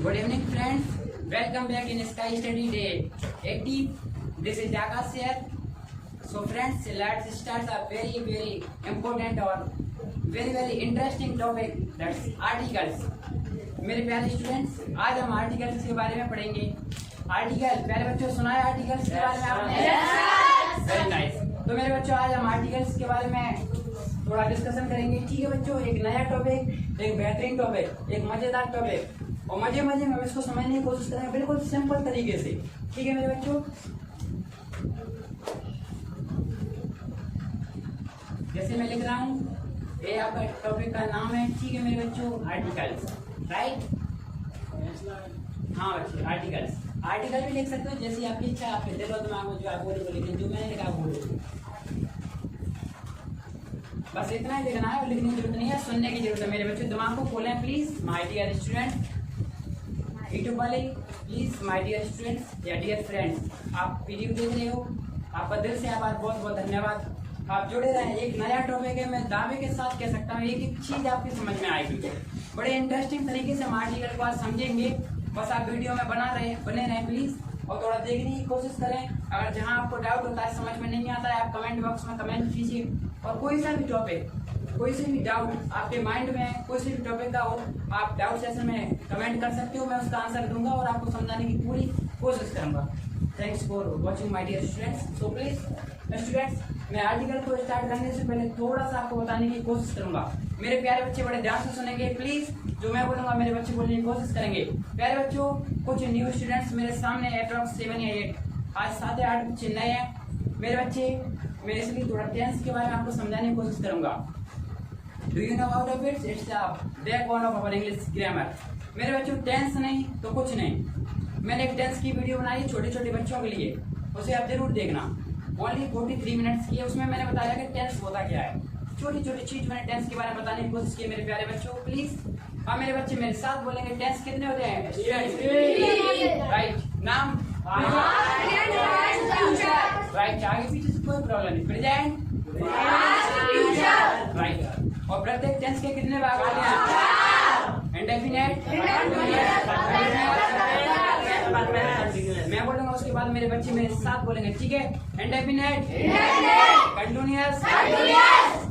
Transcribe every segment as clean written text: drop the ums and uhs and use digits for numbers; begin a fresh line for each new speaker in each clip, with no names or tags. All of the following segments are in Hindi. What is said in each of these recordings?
Good evening, friends. Welcome back in Sky Study Day 18. This is Akash here. So, friends, let's start a very important or very interesting topic. That's articles. मेरे प्यारे स्टूडेंट्स, आज हम आर्टिकल्स के बारे में पढ़ेंगे. आर्टिकल पहले बच्चों सुना है आर्टिकल्स के बारे में आपने? Very nice. तो मेरे बच्चों आज हम आर्टिकल्स के बारे में थोड़ा डिस्कशन करेंगे. ठीक है बच्चों, एक नया टॉपिक, एक बेहतरीन टॉपिक, एक मजेदार टॉपिक और मजे में हम इसको समझने की कोशिश करेंगे बिल्कुल सिंपल तरीके से. ठीक है मेरे बच्चों, जैसे मैं लिख रहा हूँ ये आपका टॉपिक का नाम है. ठीक है मेरे बच्चों, आर्टिकल्स. राइट? हाँ बच्चे, आर्टिकल्स. आर्टिकल भी लिख सकते हो जैसी आपकी इच्छा. आप दिल और दिमाग में जो आप बोले लिखें, जो मैंने लिखा बोलो. बस इतना ही लिखना है और लिखने की जरूरत नहीं है, सुनने की जरूरत है. मेरे बच्चों दिमाग को खोलें please. My dear student, YouTube वाले प्लीज, माय डियर स्टूडेंट्स या डियर फ्रेंड्स, आप वीडियो देख रहे हो, आपका दिल से आभार, बहुत धन्यवाद. आप जुड़े रहें. एक नया टॉपिक है, मैं दावे के साथ कह सकता हूँ एक चीज आपकी समझ में आएगी. बड़े इंटरेस्टिंग तरीके से हम आर्टिकल को आज समझेंगे. बस आप वीडियो में बने रहें प्लीज और थोड़ा देखने की कोशिश करें. अगर जहाँ आपको डाउट होता है, समझ में नहीं आता है, आप कमेंट बॉक्स में कमेंट कीजिए. और कोई सा भी टॉपिक, कोई से भी डाउट आपके माइंड में कोई से भी टॉपिक का हो, आप डाउट सेशन में कमेंट कर सकते हो. मैं उसका आंसर दूंगा और आपको समझाने की पूरी कोशिश करूंगा. Thanks for watching my dear students. So please students, मैं आर्टिकल को स्टार्ट करने से पहले थोड़ा सा आपको बताने की कोशिश करूंगा. मेरे प्यारे बच्चे बड़े ध्यान से सुनेंगे प्लीज. जो मैं बोलूंगा मेरे बच्चे बोलने की कोशिश करेंगे. प्यारे बच्चों, कुछ न्यू स्टूडेंट्स मेरे सामने अप्रॉक्स 7 या 8, आज 7 या 8 बच्चे नए हैं. मेरे बच्चे, मैं इसलिए थोड़ा टेंस के बारे में आपको समझाने की कोशिश करूंगा. Do you know about of its? It's the backbone of our English grammar. मेरे बच्चों, टेंस नहीं तो कुछ नहीं. मैंने एक टेंस की वीडियो बनाई है छोटे बच्चों के लिए, उसे आप जरूर देखना. ओनली 43 मिनट्स की है. उसमें मैंने बताया कि टेंस होता क्या है. छोटी चीज मैंने टेंस के बारे में बताने की कोशिश की. मेरे प्यारे बच्चों प्लीज, हाँ मेरे बच्चे मेरे साथ बोलेंगे. टेंस कितने होते हैं? राइट. नाम? राइट. आगे पीछे से कोई प्रॉब्लम नहीं. प्रेजेंट? राइट. और प्रत्येक टेंस के कितने भाग होते हैं? इंडेफिनिट? मैं बोलूंगा, उसके बाद मेरे बच्चे मेरे साथ बोलेंगे. ठीक है? Indefinite, continuous,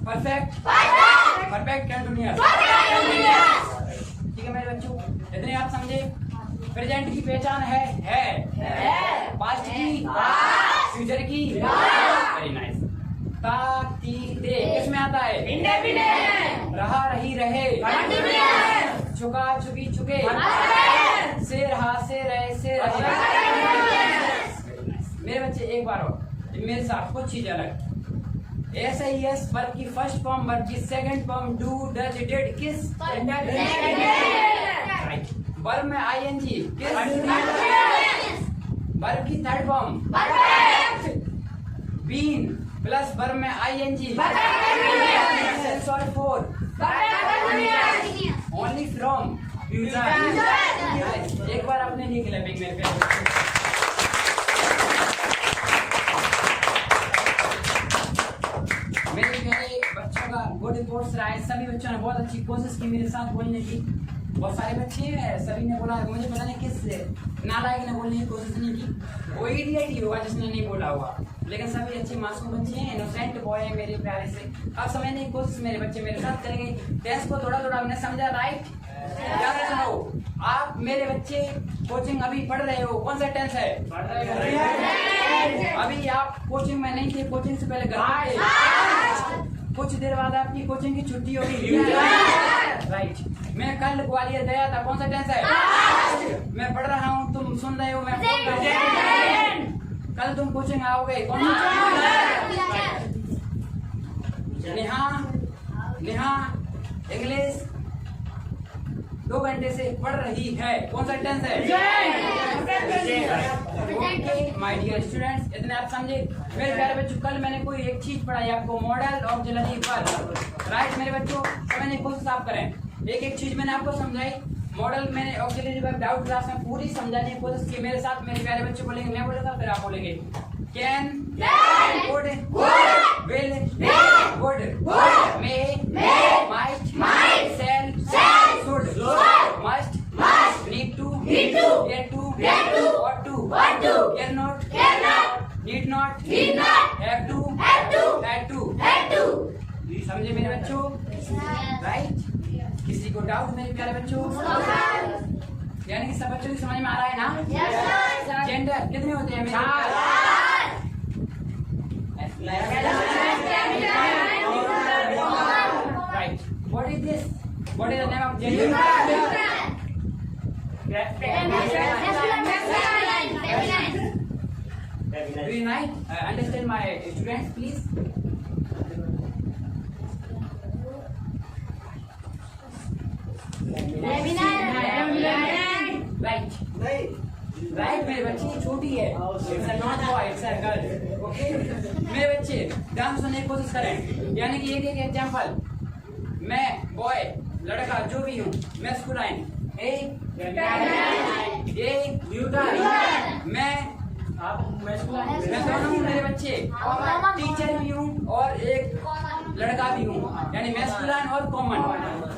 perfect, continuous. ठीक है मेरे बच्चों, इतने आप समझे. प्रेजेंट की पहचान है. पास्ट की, फ्यूचर की. Very nice. ताकतीते किसमें आता है? इंडेफिनिट. रहा, रही, रहे. कंटिन्यूअस. चुका, चुकी, चुके. से रहा, से रहे, से रहे. मेरे बच्चे एक बार और मेरे साथ कुछ चीज अलग. SIS वर्ब की फर्स्ट फॉर्म, वर्ब की second form, do, does, did, किस. राइट. वर्ब में ING, किस. वर्ब की third form, been plus verb में ING, सेंस और फॉर, ओनली फ्रॉम, फ्यूचर. एक बार आपने लिख लिया मेरे पे. मेरे प्यारे बच्चों का गुड रिपोर्ट्स रहा है. सभी बच्चों ने बहुत अच्छी कोशिश की मेरे साथ बोलने की. बहुत सारे बच्चे हैं, सभी ने बोला. मुझे पता नहीं किस नालायक ने बोलने की कोशिश नहीं की. वो इडियट ही होगा जिसने नहीं बोला होगा. लेकिन सभी अच्छे मासूम बच्चे हैं, इनोसेंट बॉय है मेरे प्यारे से. अब समझने की कोशिश मेरे बच्चे मेरे साथ करेंगे. टेंस को थोड़ा हमने समझा. राइट? ध्यान से सुनो. आप मेरे बच्चे कोचिंग अभी पढ़ रहे हो. कौन सा टेंस है? अभी आप कोचिंग में नहीं थे, कोचिंग से पहले घर पे. कुछ देर बाद आपकी कोचिंग की छुट्टी होगी. राइट. मैं कल ग्वालियर गया था. कौन सा टेंस है? मैं पढ़ रहा हूँ, तुम सुन रहे हो, मैं बोल रहा हूँ. कल तुम कोचिंग आओगे. कौन सा? नेहा इंग्लिश 2 घंटे से पढ़ रही है. कौन सा टेंस है? ओके माय डियर स्टूडेंट्स, इतने आप समझे. मेरे प्यारे बच्चों, कल मैंने कोई एक चीज पढ़ाई आपको, मॉडल ऑक्सिलरी वर्ब. राइट मेरे बच्चों, समझने की कोशिश आप करें. एक चीज मैंने आपको समझाई. मॉडल मैंने ऑक्सिलरी वर्ब डाउट क्लास में पूरी समझाने की कोशिश की. मेरे साथ मेरे प्यारे बच्चे बोलेंगे, मैं बोलेगा फिर आप बोलेंगे. Can, would, will, would, may, might, shall, should, must, need to, get to, ought to, care not, need not, have to, had to। समझे मेरे बच्चों? राइट? किसी को डाउट मेरे प्यारे बच्चों? यानी कि सब बच्चों की समझ में आ रहा है ना? जेंडर कितने होते हैं मेरे? Right. What is this? What is the name of gender? Do you understand my students, please? Right मेरे बच्चे ये छोटी है, it's a not boy, it's a girl. Okay मेरे बच्चे ध्यान सुनने की कोशिश करें। यानी कि एक एग्जांपल, मैं बॉय लड़का जो भी हूँ, मैस्कुलाइन ए मैं दोनों हूँ मेरे बच्चे, टीचर भी हूँ और एक लड़का भी हूँ, यानी मैस्कुलाइन और कॉमन।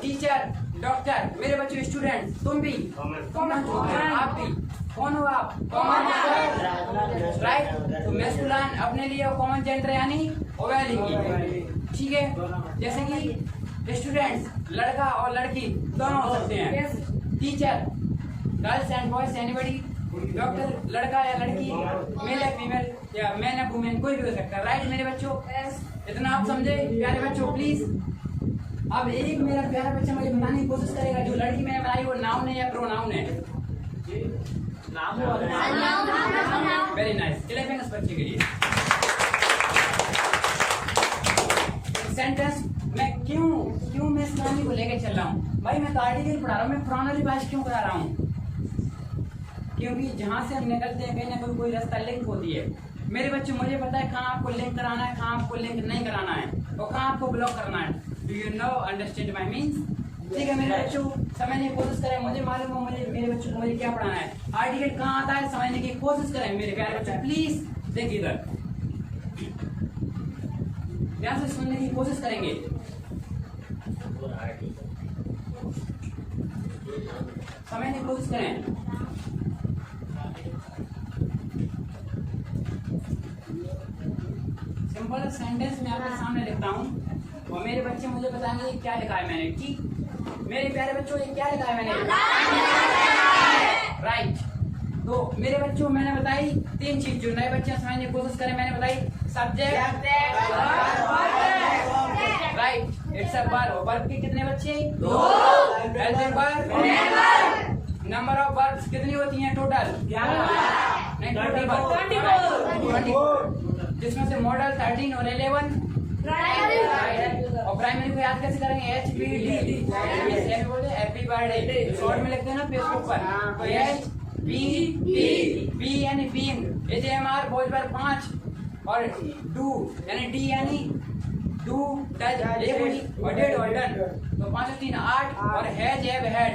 टीचर, डॉक्टर, मेरे बच्चे स्टूडेंट, तुम भी आप भी कौन हो? आप कॉमन, राइट? तो मैस्कुलाइन अपने लिए कॉमन जेंडर यानी ओवेल ही, ठीक है? जैसे कि स्टूडेंट्स लड़का और लड़की दोनों हो सकते हैं, teacher girls and boys anybody, doctor लड़का या लड़की, मेल या फीमेल या मैन या वुमेन, कोई भी हो सकता है। राइट मेरे बच्चों? इतना आप समझे प्यारे बच्चों? प्लीज अब एक मेरा प्यारा बच्चा मुझे बताने की कोशिश करेगा, जो लड़की मैंने बनाई वो नाउन है या प्रोनाउन है? वेरी नाइस, क्लैपिंग इस बच्चे के लिए। सेंटेंस मैं क्यों मैं इस कहानी को लेके चल रहा हूँ? भाई मैं तो आर्टिकल पढ़ा रहा हूँ, मैं पुरानी भाषा क्यों करा रहा हूँ? क्योंकि जहाँ से हम निकलते हैं कहीं ना कहीं कोई रास्ता लिंक होती है। मेरे बच्चे मुझे पता है कहाँ आपको लिंक कराना है, कहाँ आपको लिंक नहीं कराना है और कहाँ आपको ब्लॉक करना है। Do you no understand my means? ठीक है मेरे बच्चों, समझने की कोशिश करें, मुझे मालूम है मुझे मेरे बच्चों को मुझे क्या पढ़ाना है। आर्टिकल कहाँ आता है समझने की कोशिश करें मेरे प्यारे बच्चों, प्लीज देखिए इधर ध्यान से सुनने की कोशिश करेंगे। समझने की कोशिश करें। सिंपल सेंटेंस में आपके सामने लिखता हूँ और मेरे बच्चे मुझे बताएंगे क्या लिखा है मैंने। ठीक मेरे प्यारे बच्चों, ये क्या लिखा है मैंने? राइट। तो मेरे बच्चों मैंने बताई 3 चीज, जो नए बच्चे समझने की कोशिश करें। मैंने बताई subject, right, it's a verb. Verb के कितने बच्चे? 2। नंबर ऑफ वर्ब्स कितनी होती हैं टोटल? 11। 24, जिसमें से मॉडल 13 और 11 और प्राइमरी को याद कैसे करेंगे? HBD बोलते हैप्पी बर्थडे, शॉर्ट में लिखते हैं ना फेसबुक पर, तो HBD यानी बीइंग, AJMR भोज पर 5 और डू यानी D यानी डू डज एक हुई और डेड और डन, तो 5 और 3 8 और हैज हैव हैड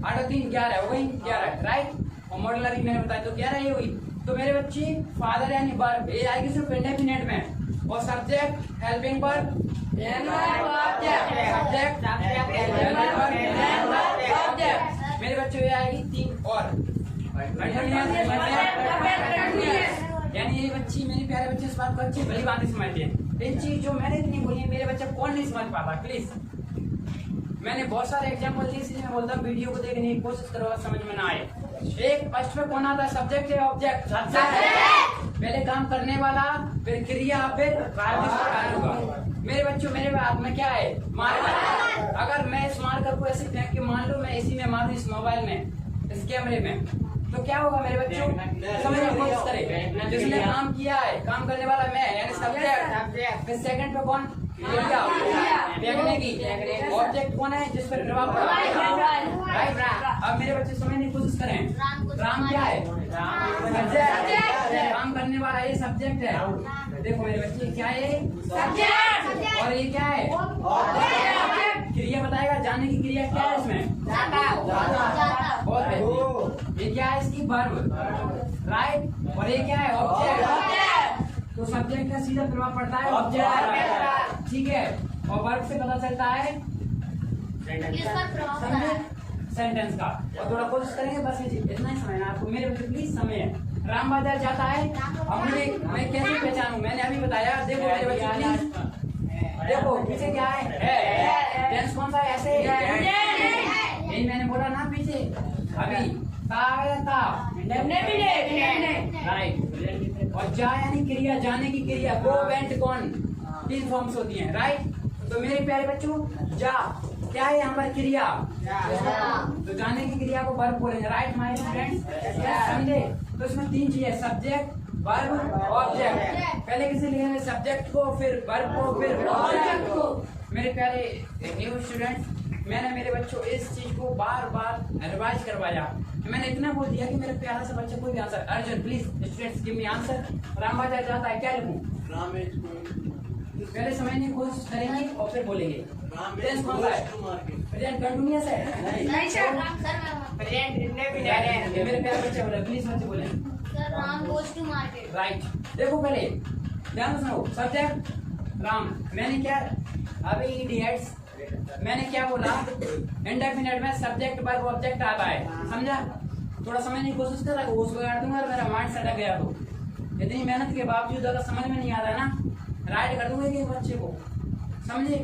8 और 3 11 हो गई 11, राइट। और मॉडल अभी मैंने बताया तो 11 ये हुई। तो मेरे बच्चे फादर यानी वर्ब ये आएगी सिर्फ इंडेफिनिट में, और सब्जेक्ट हेल्पिंग वर्ब मेरे बच्चों ये आएगी 3 और यानी ये बच्ची मेरे प्यारे बच्चे इस बात को अच्छी भली बात समझते हैं। इन चीज जो मैंने इतनी बोली है मेरे बच्चे कौन नहीं समझ पाता? प्लीज मैंने बहुत सारे एग्जाम्पल दिए, इसलिए मैं बोलता हूँ वीडियो को देखने की कोशिश करो, समझ में ना आए। एक फर्स्ट में कौन आता है? सब्जेक्ट या ऑब्जेक्ट? पहले काम करने वाला, फिर क्रिया, फिर कारण होगा। मेरे बच्चों मेरे हाथ में क्या है? मार्कर। अगर मैं इस मार्कर को ऐसे फेंक के मान लो मैं इसी में मारूं, इस मोबाइल में, इस कैमरे में, तो क्या होगा मेरे बच्चों? समझने की कोशिश करें। जिसने काम किया है, काम करने वाला मैं यानी सब्जेक्ट, फिर सेकंड पे कौन? क्रिया फेंकने की। ऑब्जेक्ट कौन है? जिस पर प्रभाव पड़ा, राइट। अब मेरे बच्चे समझने की कोशिश करें। राम क्या है? सब्जेक्ट। काम करने वाला ये सब्जेक्ट है। देखो मेरे बच्चे क्या है? सब्जेक्ट। और ये क्या है? क्रिया बताएगा, जानने की क्रिया क्या है इसमें? बहुत है। ये क्या है? इसकी वर्ब, राइट। और ये क्या है? ऑब्जेक्ट। तो सब्जेक्ट का सीधा प्रभाव पड़ता है ऑब्जेक्ट, ठीक है। और वर्ब से पता चलता है, समझे? सेंटेंस का, और थोड़ा कोशिश करेंगे, बस इतना ही समझना आपको मेरे बच्चे प्लीज। समय है, राम बाजार जाता है, अब मैं कैसे पहचानूं, मैंने अभी बताया। देखो मेरे बच्चे प्लीज, देखो पीछे क्या है, टेंस कौन सा है, ऐसे यही मैंने बोला ना पीछे अभी, था राइट, और जा यानी क्रिया, जाने की क्रिया, गो वेंट कौन, 3 फॉर्म्स होती हैं राइट। तो मेरे प्यारे बच्चों, जा क्या है यहाँ पर, क्रिया, तो जाने की क्रिया को वर्ब बोलेंगे राइट माय स्टूडेंट्स, समझे। तो इसमें 3 चीजें, सब्जेक्ट, वर्ब, ऑब्जेक्ट। पहले किसे लिखेंगे, सब्जेक्ट को, फिर वर्ब को, फिर ऑब्जेक्ट को। मेरे प्यारे न्यू स्टूडेंट्स, मैंने मेरे बच्चों इस चीज को बार बार रिवाइज करवाया। मैंने इतना बोल दिया कि मेरे प्यारा सा बच्चा कोई भी answer, Arjun please students give me answer. Ram बाजार जाता है, क्या लिखूं,
राम इज गोइंग,
पहले समझने की कोशिश करेंगे और फिर बोलेंगे। टेंस कौन सा है, प्रेजेंट कंटीन्यूअस है,
नहीं सर,
प्रेजेंट इंडेफिनिट है। मेरे प्यारे बच्चे बोले, प्लीज बच्चे बोले
sir Ram goes to market.
Right. देखो पहले ध्यान से सुनो, सब्जेक्ट राम, मैंने क्या अभी इडियट्स, मैंने क्या बोला, इंडेफिनिट में सब्जेक्ट वर्ब ऑब्जेक्ट आता है, समझा। थोड़ा समझने की कोशिश कर, उसको काट दूंगा और मेरा माइंड सटक गया तो इतनी मेहनत के बावजूद अगर समझ में नहीं आ रहा है ना, राइट कर दूंगा कि बच्चे को, समझे।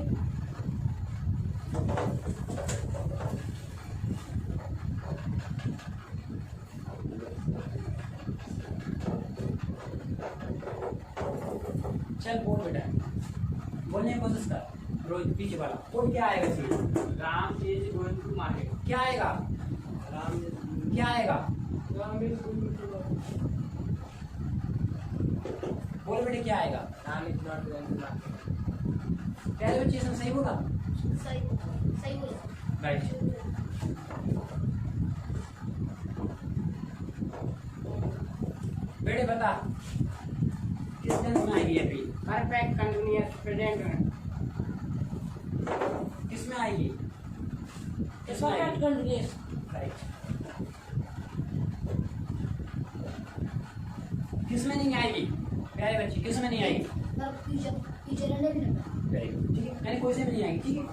चल बोल बेटा, बोलने की कोशिश कर। रोहित पीछे वाला बोल, क्या आएगा इसमें,
Ram is going to market,
क्या आएगा,
राम इज,
क्या आएगा,
राम इज गोइंग टू,
बोल बेटे क्या आएगा,
Ram is not going to market.
पहले बच्चे इसमें सही बोला,
सही सही बोला
राइट। बेटे बता किस टेंस में आएगी अभी,
परफेक्ट कंटीन्यूअस प्रेजेंट में,
किस में आएगी, किस में आएगी,
कंटीन्यूअस,
राइट। किस में नहीं आएगी प्यारे बच्चे, किस में नहीं आएगी,
sir future future indefinite
very good, ठीक है, यानी कोई से भी नहीं आएगी, ठीक है।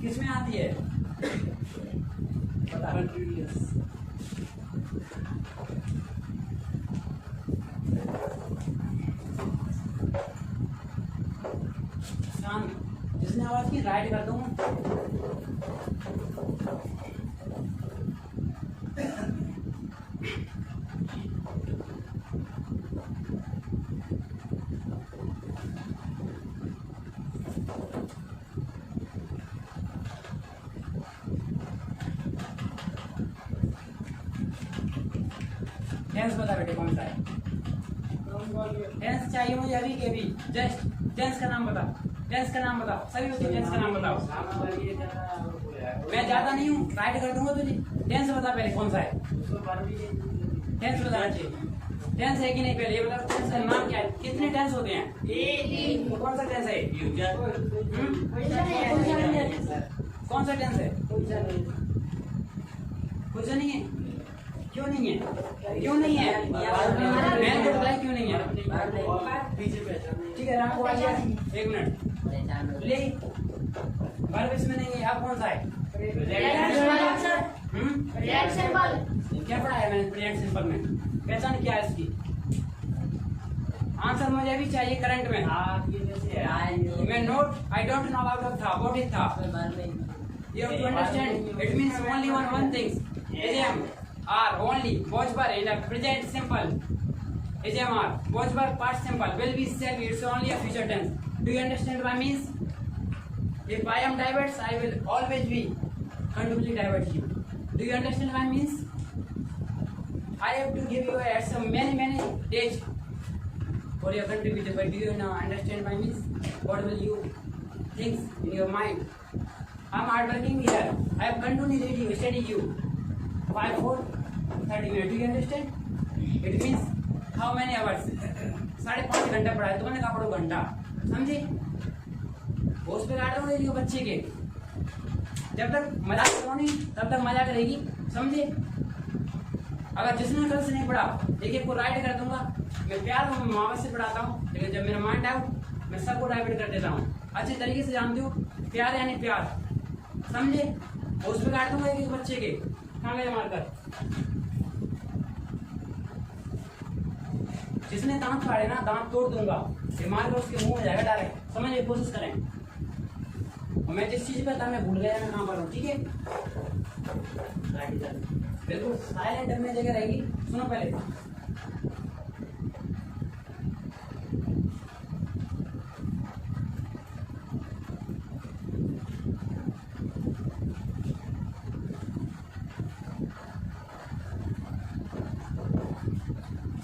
किस में आती है, बता।
कंटीन्यूअस,
शांत, जिसने आवाज की राइट कर दूं। टेंस बता बेटे कौन सा है, टेंस चाहिए मुझे अभी के अभी, जस्ट टेंस का नाम बता, टेंस का नाम बताओ, सभी बच्चे टेंस का नाम बताओ। मैं ज्यादा नहीं हूँ, राइट कर दूंगा तुझे। टेंस बता पहले कौन सा है, टेंस बता बच्चे, टेंस है कि नहीं पहले ये बताओ, टेंस का नाम क्या है, कितने टेंस होते हैं, तो कौन सा टेंस है, कौन सा टेंस है, कुछ नहीं है, क्यों नहीं है, क्यों नहीं है, मैंने तो बताया क्यों नहीं है, ठीक है। राम को आ गया, 1 मिनट ले, वर्ब इसमें नहीं है, अब कौन सा है,
प्रेजेंट सिंपल।
क्या पढ़ा है मैंने प्रेजेंट सिंपल में, पहचान क्या है इसकी, आंसर मुझे अभी चाहिए करंट में। मैं note I don't know about था, व्हाट इज था, you have to understand it means only one things, am are only watch bar in a present simple, am are watch bar past simple will be shall be, it's only a future tense. Do you understand what I means? If I am diverse I will always be continually divert you. Do you understand what I means? I have to give you some many days for your contribution, but do you now understand my means? What will you think in your mind? I am hardworking here. I have continually studied you. 5, 4, 30 minutes. Do you understand? It means how many hours? 5.5 घंटा पढ़ा है, तो मैंने कहा पढ़ो घंटा, समझे। उस पे काट रहे हो बच्चे के, जब तक मजाक करो नहीं तब तक मजा करेगी, समझे। अगर जिसने कल से नहीं पढ़ा एक एक को राइट कर दूंगा। मैं प्यार में मामा से पढ़ाता हूँ, लेकिन जब मेरा माइंड आउट मैं सबको डाइवर्ट कर देता हूँ। अच्छे तरीके से जानते हो प्यार यानी प्यार, समझे? उस पर काट दूंगा एक एक बच्चे के। कहाँ गए मारकर? जिसने दांत फाड़े ना दांत तोड़ दूंगा, ये मारकर उसके मुंह में जाएगा डायरेक्ट। समझने की कोशिश करें। और मैं जिस चीज पे था मैं भूल गया, मैं कहाँ पर हूँ, ठीक है? बिल्कुल साइलेंट अपनी जगह रहेगी। सुनो पहले,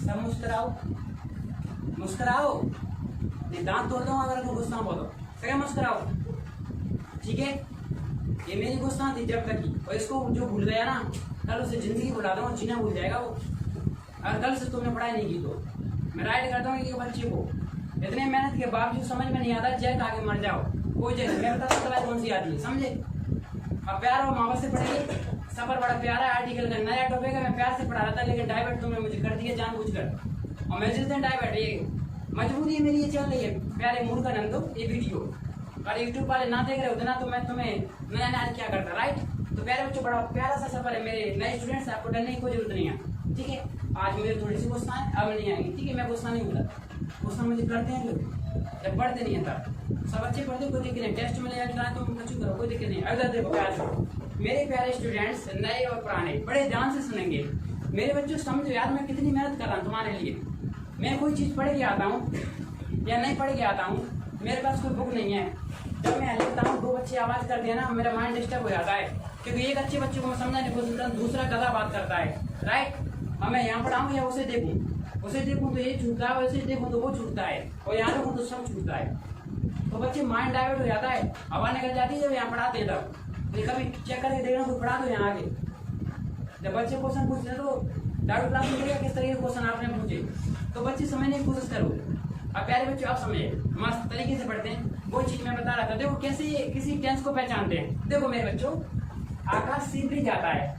सब मुस्कुराओ, मुस्कुराओ। ये दांत तोड़ दूंगा अगर गुस्सा बोलो। सही मुस्कुराओ, ठीक है? ये मेरी गुस्सा थी जब तक की, और इसको जो भूल गया ना कल उसे जिंदगी भुला दूंगा, जीना भूल जाएगा वो। अगर कल से तुमने पढ़ाई नहीं की तो मैं राइट करता हूँ कि बच्चे को इतने मेहनत के बावजूद समझ में नहीं आता, जेल आगे मर जाओ कोई जेल। मैं बताता हूँ कौन सी आती है, समझे? अब प्यार और माँ बाप से पढ़ेंगे। सफर बड़ा प्यारा आर्टिकल का नया टॉपिक है, मैं प्यार से पढ़ा रहा था, लेकिन डाइवर्ट तुमने मुझे कर दिया जानबूझकर। और मैं जिस दिन डाइवर्ट, ये मजबूरी है मेरी, ये चल रही है प्यारे मूड का नंदो ये वीडियो। और यूट्यूब वाले ना देख रहे होते ना तो मैं तुम्हें नया नया क्या करता, राइट? तो प्यारे बच्चों बड़ा प्यारा सा सफर है मेरे नए स्टूडेंट्स, आपको डरने की कोई जरूरत नहीं है, ठीक है? आज मुझे थोड़ी सी गुस्सा है, अब नहीं आएगी, ठीक है? मैं गुस्सा नहीं बोला, गुस्सा मुझे करते हैं लोग जब पढ़ते नहीं है तब। सब अच्छे पढ़ते कोई दिक्कत नहीं, टेस्ट में ले जाए तो बच्चों करो कोई दिक्कत नहीं। अगर देखो प्यार मेरे प्यारे स्टूडेंट्स, नए और पुराने, बड़े ध्यान से सुनेंगे मेरे बच्चों। समझो यार मैं कितनी मेहनत कर रहा हूँ तुम्हारे लिए। मैं कोई चीज पढ़ के आता हूँ या नहीं पढ़ के आता हूँ, मेरे पास कोई बुक नहीं है। जब मैं लिखता हूँ दो बच्चे आवाज कर दिया ना मेरा माइंड डिस्टर्ब हो जाता है, क्योंकि एक अच्छे बच्चे को मैं समझाने की कोशिश करता हूँ, दूसरा गधा बात करता है, राइट? अब मैं यहाँ पढ़ाऊँ या उसे देखूँ तो ये छूटता है, वैसे देखूँ तो वो छूटता है, और यहाँ देखूँ तो सब छूटता है। तो बच्चे माइंड डाइवर्ट हो जाता है, हवा निकल जाती है जब यहाँ पढ़ाते हैं तब। कभी चेक करके देखना कोई पढ़ा दो यहाँ आगे। जब बच्चे क्वेश्चन पूछते हैं तो डाउट क्लास में किस तरीके के क्वेश्चन आपने पूछे, तो बच्चे समझने की कोशिश करो। अब प्यारे बच्चों आप समझे, मस्त तरीके से पढ़ते हैं। वो चीज मैं बता रहा था, देखो कैसे किसी टेंस को पहचानते हैं। देखो मेरे बच्चों, आकाश सीधे जाता है,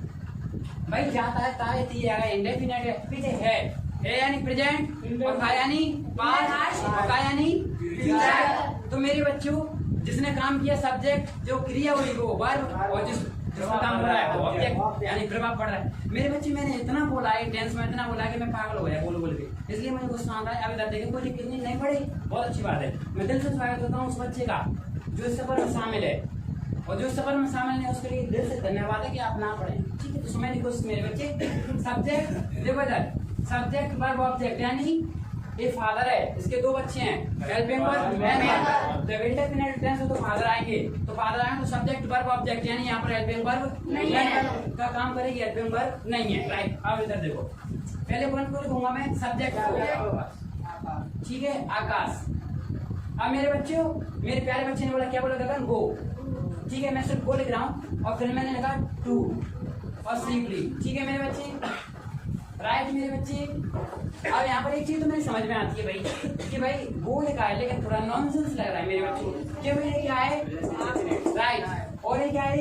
भाई जाता है ताए ती आएगा, इंडेफिनिट है, पीछे है यानी प्रेजेंट, और का यानी पास्ट, और का यानी फ्यूचर। तो मेरे बच्चों जिसने काम किया सब्जेक्ट, जो क्रिया हुई वो वर्ब, और जिसका काम हो रहा है वो ऑब्जेक्ट यानी प्रभाव पड़ रहा है। मेरे बच्चे मैंने इतना बोला है टेंस में, इतना बोला है कि मैं पागल हो गया बोल के, इसलिए मुझे गुस्सा आता है। अभी तक देखें कोई दिक्कत नहीं पड़ी, बहुत अच्छी बात है। मैं दिल से स्वागत करता हूँ उस बच्चे का जो इस सफर में शामिल है, और जो सफर में शामिल है उसके लिए दिल से धन्यवाद है कि आप ना पढ़ें, ठीक है? तो समझने की कोशिश मेरे बच्चे। सब्जेक्ट देखो इधर, सब्जेक्ट वर्ब ऑब्जेक्ट, यानी ये फादर है, इसके दो बच्चे हैं, हेल्पिंग वर्ब एंड वर्ब। जब इंडेफिनिट टेंस हो तो फादर आएंगे, तो फादर आएंगे तो सब्जेक्ट वर्ब ऑब्जेक्ट, यानी यहाँ पर हेल्पिंग वर्ब नहीं है, का काम करेगी, हेल्पिंग वर्ब नहीं है, राइट? अब इधर देखो, पहले पॉइंट को लिखूंगा मैं सब्जेक्ट, ठीक है? आकाश। अब मेरे बच्चों, मेरे प्यारे बच्चे ने बोला, क्या बोला गगन? गो, ठीक है? मैं सिर्फ गो लिख रहा हूँ, और फिर मैंने लिखा टू और सिंपली, ठीक है मेरे बच्चे? राइट मेरे बच्चे। अब यहाँ पर एक चीज तो मेरी समझ में आती है भाई कि भाई वो लिखा है लेकिन थोड़ा नॉनसेंस लग रहा है मेरे बच्चों, कि ये क्या है? राइट। और ये क्या है?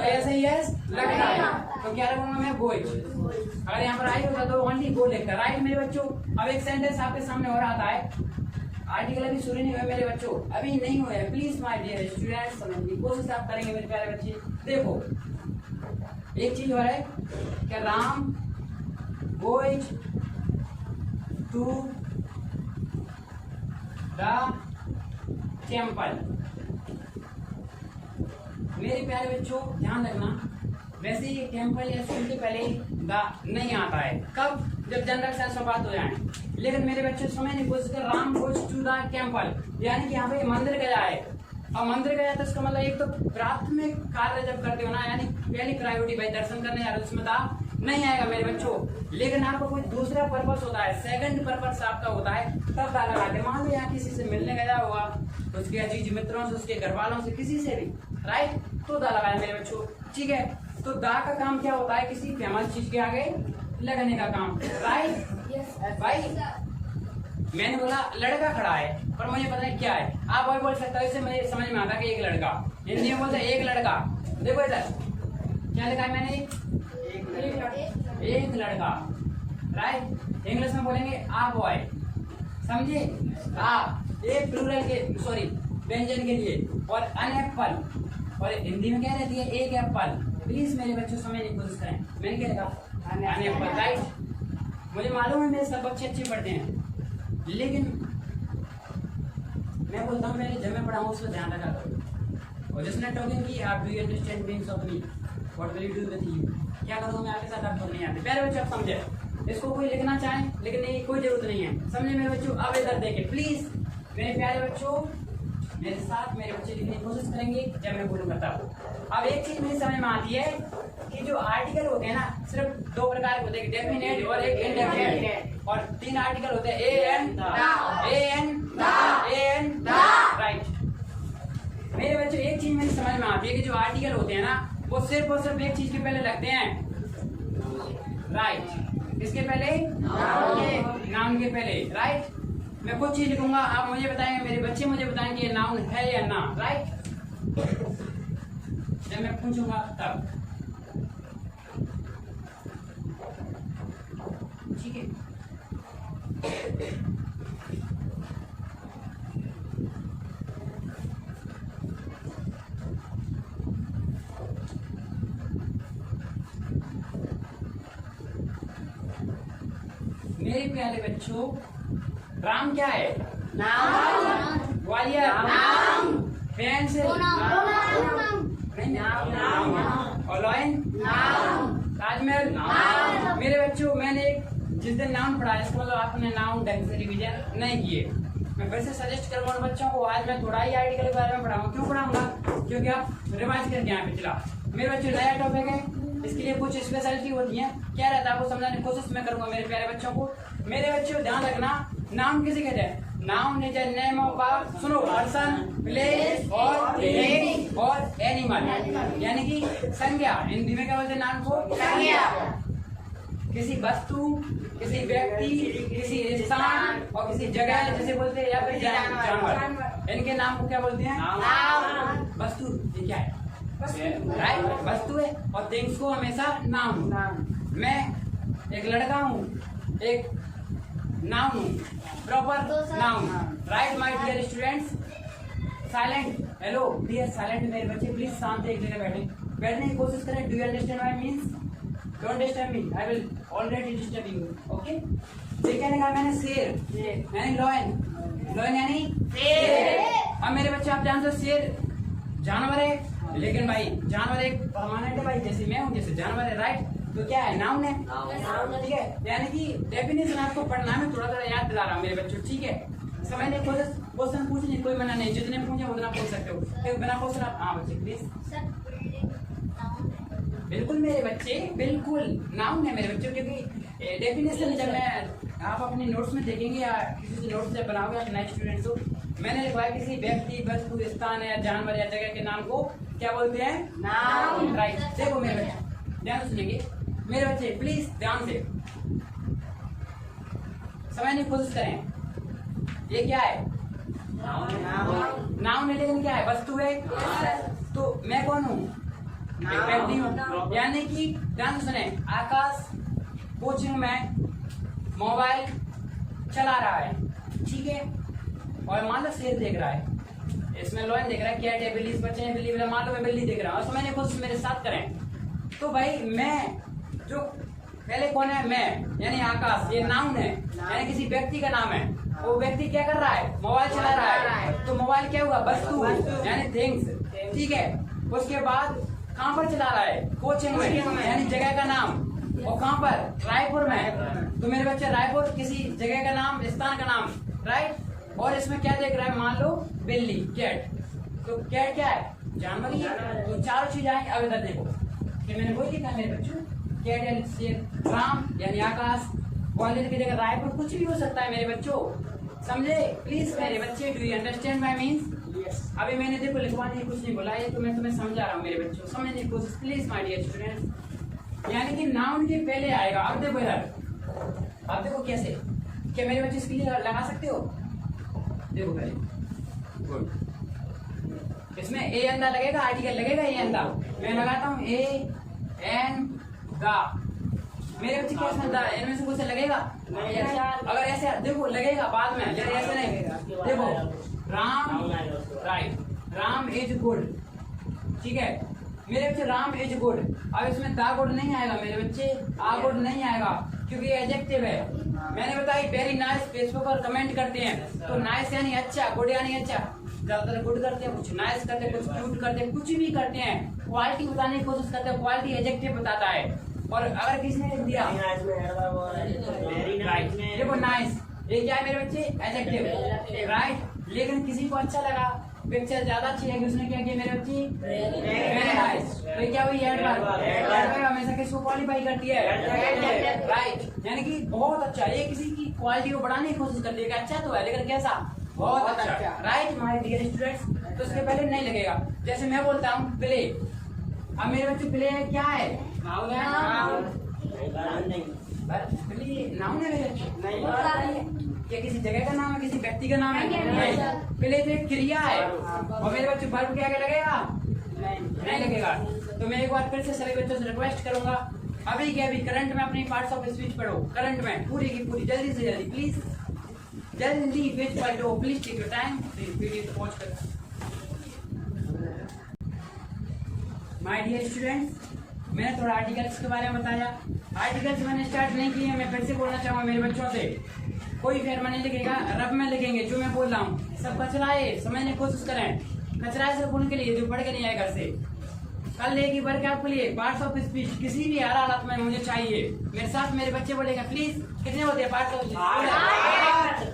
ऐसे ही यस लग रहा है, तो क्या लगूंगा मैं? गोइज। अगर यहाँ पर आई होता तो ओनली गो लिखता, राइट मेरे बच्चों? अब एक सेंटेंस आपके सामने हो रहा है, आर्टिकल अभी शुरू नहीं हुआ मेरे बच्चों, अभी नहीं हुआ है। प्लीज माय डियर स्टूडेंट्स समझने की कोशिश आप करेंगे मेरे प्यारे बच्चे। देखो एक चीज हो रहा है कि Ram goes to the temple. मेरे प्यारे बच्चों ध्यान रखना, वैसे ये टेम्पल या स्कूल के पहले द नहीं आता है, कब? जब जनरल सेंस में बात हो जाए। लेकिन मेरे बच्चे समझने की कोशिश कर, Ram goes to the temple, यानी कि यहाँ पे मंदिर गया है। अब मंदिर गया तो इसका मतलब एक तो प्राथमिक कार्य जब करते हो ना, यानी पहली प्रायोरिटी भाई दर्शन करने जा रहे हो, उसमें तो नहीं आएगा मेरे बच्चों। लेकिन आपको कोई दूसरा पर्पस होता है, सेकंड पर्पस आपका होता है, तब दा लगाते। मान लो यहाँ किसी से मिलने गया होगा, उसके अजीज मित्रों से, उसके घर वालों से, किसी से भी, राइट? तो दा लगाया मेरे बच्चों, ठीक है? तो दा का काम क्या होता है? किसी फेमस चीज के आगे लगने का काम, राइट भाई? मैंने बोला लड़का खड़ा है, पर मुझे पता नहीं क्या है। आप वही बोल सकते हो, इससे मुझे समझ में आता कि एक लड़का, हिंदी में बोलते एक लड़का। देखो इधर क्या लिखा है मैंने? एक लड़का, राइट। इंग्लिश में बोलेंगे आ बॉय, समझे। आ एक प्लूरल के सॉरी व्यंजन के लिए, और अन एप्पल, और हिंदी में क्या रहती है एक एप्पल। प्लीज मेरे बच्चों समझने की कोशिश करें। मैंने क्या लिखा अन एप्पल, राइट। मुझे मालूम है मेरे सब बच्चे अच्छे पढ़ते हैं, लेकिन मैं बोलता हूँ पहले जब मैं पढ़ाऊँ उस पर ध्यान रखा करो। और जिसने टॉकिंग की आप do you understand meanings of me, what will you do with you, क्या करूँ मैं आपके साथ, आपको नहीं आते। प्यारे बच्चों आप समझे, इसको कोई लिखना चाहे लेकिन नहीं, कोई जरूरत नहीं है, समझे मेरे बच्चों। अब इधर देखें प्लीज मेरे प्यारे बच्चों, मेरे साथ मेरे बच्चे लिखने की कोशिश करेंगे जब मैं बोलूंगा तब। अब एक चीज मेरी समझ में आती है कि जो आर्टिकल होते हैं ना, सिर्फ दो प्रकार के होते हैं, डेफिनेट और एक इनडेफिनेट, और तीन आर्टिकल होते हैं ए एन, राइट। मेरे बच्चों एक चीज मेरी समझ में आती है कि जो आर्टिकल होते हैं ना, वो सिर्फ और सिर्फ एक चीज के पहले लगते हैं, राइट। किसके पहले? नाउन के पहले, राइट। मैं कुछ चीज लिखूंगा, आप मुझे बताएंगे, मेरे बच्चे मुझे बताएंगे ये नाउन है या ना, राइट। जब मैं पूछूंगा तब, ठीक है। मेरे प्यारे बच्चों, राम क्या है?
नाम।
ग्वालियर
नाम।
पेंसिल नहीं, नाम। और लॉयन, ताजमहल। मेरे बच्चों, मैंने जिस दिन नाम पढ़ा इसका मतलब आपने नाम ढंग से रिवीजन नहीं किए। मैं वैसे सजेस्ट करूंगा उन बच्चों को, आज मैं थोड़ा ही आर्टिकल के बारे में पढ़ाऊंगा। क्यों पढ़ाऊंगा? क्योंकि आप रिवाइज करके आए पिछला। मेरे बच्चों नया टॉपिक है, इसके लिए कुछ स्पेशलिटी होती है, क्या रहता है आपको समझाने की कोशिश मैं करूंगा मेरे प्यारे बच्चों को। मेरे बच्चों ध्यान रखना, नाउन किसे कहते हैं? Noun is a name of a सुनो पर्सन, प्लेस और थिंग और एनिमल, यानी कि संज्ञा। हिंदी में क्या बोलते हैं नाउन को? संज्ञा। किसी वस्तु, किसी व्यक्ति, किसी स्थान और किसी जगह जैसे बोलते हैं, या फिर जानवर, इनके नाम को क्या बोलते हैं? नाउन। वस्तु ये क्या है? राइट, वस्तु है। और थिंग्स को हमेशा नाउन। मैं एक लड़का हूँ, एक नाउन हूँ, proper noun, right my dear students. Silent, hello dear silent मेरे बच्चे, प्लीज शांत एक जगह बैठने की कोशिश करें। Do you understand my means? Don't disturb me, I will already disturb you, okay. ये कहने का मैंने शेर, यानी लॉयन यानी शेर। अब मेरे बच्चे आप जानते हो शेर जानवर है, लेकिन भाई जानवर एक परमानेंट है भाई, जैसे मैं हूँ जैसे जानवर है, राइट। तो क्या है? नाउन है, ठीक है। यानी कि डेफिनेशन आपको पढ़ना है, थोड़ा थोड़ा याद दिला रहा हूँ मेरे बच्चों, ठीक है। समझने क्वेश्चन पूछने कोई मना नहीं, जितने पूछे उतना पूछ सकते हो, बिना क्वेश्चन आप। हाँ बच्चे प्लीज। बिल्कुल मेरे बच्चे, बिल्कुल नाउन है मेरे बच्चों, क्योंकि डेफिनेशन जब मैं आप अपने नोट्स में देखेंगे या किसी से नोट्स जब बनाओगे आप नए स्टूडेंट को, मैंने लिखवाया किसी व्यक्ति, वस्तु, स्थान या जानवर या जगह के नाम को क्या बोलते हैं? Noun, right. देखो मेरे बच्चे ध्यान से सुनेंगे, मेरे बच्चे प्लीज ध्यान से समझने की कोशिश करें। ये क्या है? नाउन है, लेकिन क्या है? वस्तु है। तो मैं कौन हूँ? एक व्यक्ति हूँ, यानी कि ध्यान से सुने। आकाश कोचिंग में मोबाइल चला रहा है, ठीक है, और मान लो शेर देख रहा है, इसमें लॉयन देख रहा है, कैट है, बिल्ली, बच्चे हैं, बिल्ली, मान लो मैं बिल्ली देख रहा हूँ, तो मैंने कुछ मेरे साथ करें। तो भाई मैं जो पहले कौन है? मैं, यानी आकाश, ये नाउन है, यानी किसी व्यक्ति का नाम है। वो व्यक्ति क्या कर रहा है? मोबाइल चला रहा है। तो मोबाइल क्या हुआ? वस्तु, यानी थिंग्स, ठीक है। उसके बाद कहाँ पर चला रहा है? कोचिंग में, यानी जगह का नाम। और कहाँ पर? रायपुर में। तो मेरे बच्चे रायपुर किसी जगह का नाम, स्थान का नाम, राइट। और इसमें क्या देख रहा है? मान लो बिल्ली, कैट। तो कैट क्या है? जानवर ही है। तो चारों चीज आएंगे। अब इधर देखो कि मैंने वही लिखा मेरे बच्चों, कैट यानी शेर, राम यानी आकाश, ग्वालियर की जगह रायपुर, कुछ भी हो सकता है मेरे बच्चों, समझे? प्लीज मेरे बच्चे, do you understand my means? अभी मैंने देखो लिखवाने की कुछ नहीं बोला, ये तो मैं तुम्हें समझा रहा हूँ मेरे बच्चों, समझने की कोशिश प्लीज माय डियर स्टूडेंट्स। यानी कि नाउन के पहले आएगा। अब देखो इधर, अब देखो कैसे, क्या मेरे बच्चे इसके लिए लगा सकते हो? देखो पहले, गुड। इसमें ए अंदा लगेगा, आर्टिकल लगेगा ए अंदा। मैं लगाता हूँ ए एन दा। मेरे बच्चे क्या समझता है, इनमें से कुछ लगेगा? अगर ऐसे देखो लगेगा बाद में, जरा ऐसे नहीं। देखो Ram, right, Ram is good, ठीक है मेरे बच्चे, राम इज गुड। अब इसमें दा गुड नहीं आएगा मेरे बच्चे, आ गुड नहीं आएगा, क्योंकि एडजेक्टिव है। मैंने बताई वेरी नाइस फेसबुक पर कमेंट करते हैं, तो नाइस यानी अच्छा, गुड यानी अच्छा। ज्यादातर गुड करते हैं, कुछ नाइस करते हैं, कुछ क्यूट करते हैं, कुछ भी करते हैं, क्वालिटी बताने की कोशिश करते हैं। क्वालिटी एडजेक्टिव बताता है। और अगर किसी ने लिख दिया राइट, देखो नाइस, ये क्या है मेरे बच्चे, एडजेक्टिव, राइट। लेकिन किसी को अच्छा लगा, पिक्चर ज्यादा अच्छी लगी, उसने क्या किया मेरे बच्चे, वेरी नाइस, तो ये क्या हुई, एडवर्ब। एडवर्ब हमेशा किसको क्वालिफाई करती है, राइट, यानी कि बहुत अच्छा। ये किसी की क्वालिटी को बढ़ाने की कोशिश करती है कि अच्छा तो है लेकिन कैसा, बहुत अच्छा, राइट माय डियर स्टूडेंट्स। तो उसके पहले नहीं लगेगा। जैसे मैं बोलता हूँ प्ले, अब मेरे बच्चे प्ले क्या है, नाउन है, प्ले नाउन है मेरे बच्चे, ये किसी जगह का नाम है, किसी व्यक्ति का नाम है, प्ले तो एक क्रिया है। और मेरे बच्चे वर्ब क्या लगेगा, नहीं लगेगा। तो मैं एक बार फिर से सभी बच्चों से रिक्वेस्ट करूंगा, अभी के अभी करंट में अपनी पार्ट्स ऑफ स्पीच पढ़ो, करंट में पूरी की पूरी, जल्दी से जल्दी प्लीज, जल्दी पेज पढ़ो please, take your time, video को पॉज कर। माय डियर स्टूडेंट्स, मैंने थोड़ा आर्टिकल्स के बारे में बताया। आर्टिकल्स मैंने स्टार्ट नहीं किए, मैं फिर से बोलना चाहूंगा मेरे बच्चों से, कोई फेर में नहीं लिखेगा, रब में लिखेंगे जो मैं बोल रहा हूँ। सब कचरा है, समझने की कोशिश करें, कचरा है सिर्फ उनके लिए जो पढ़ के नहीं आए घर से। कल लेगी वर्क आपके लिए पार्ट्स ऑफ स्पीच, किसी भी हर हालत में मुझे चाहिए। मेरे साथ मेरे बच्चे बोलेंगे प्लीज, कितने होते हैं पार्ट्स ऑफ स्पीच,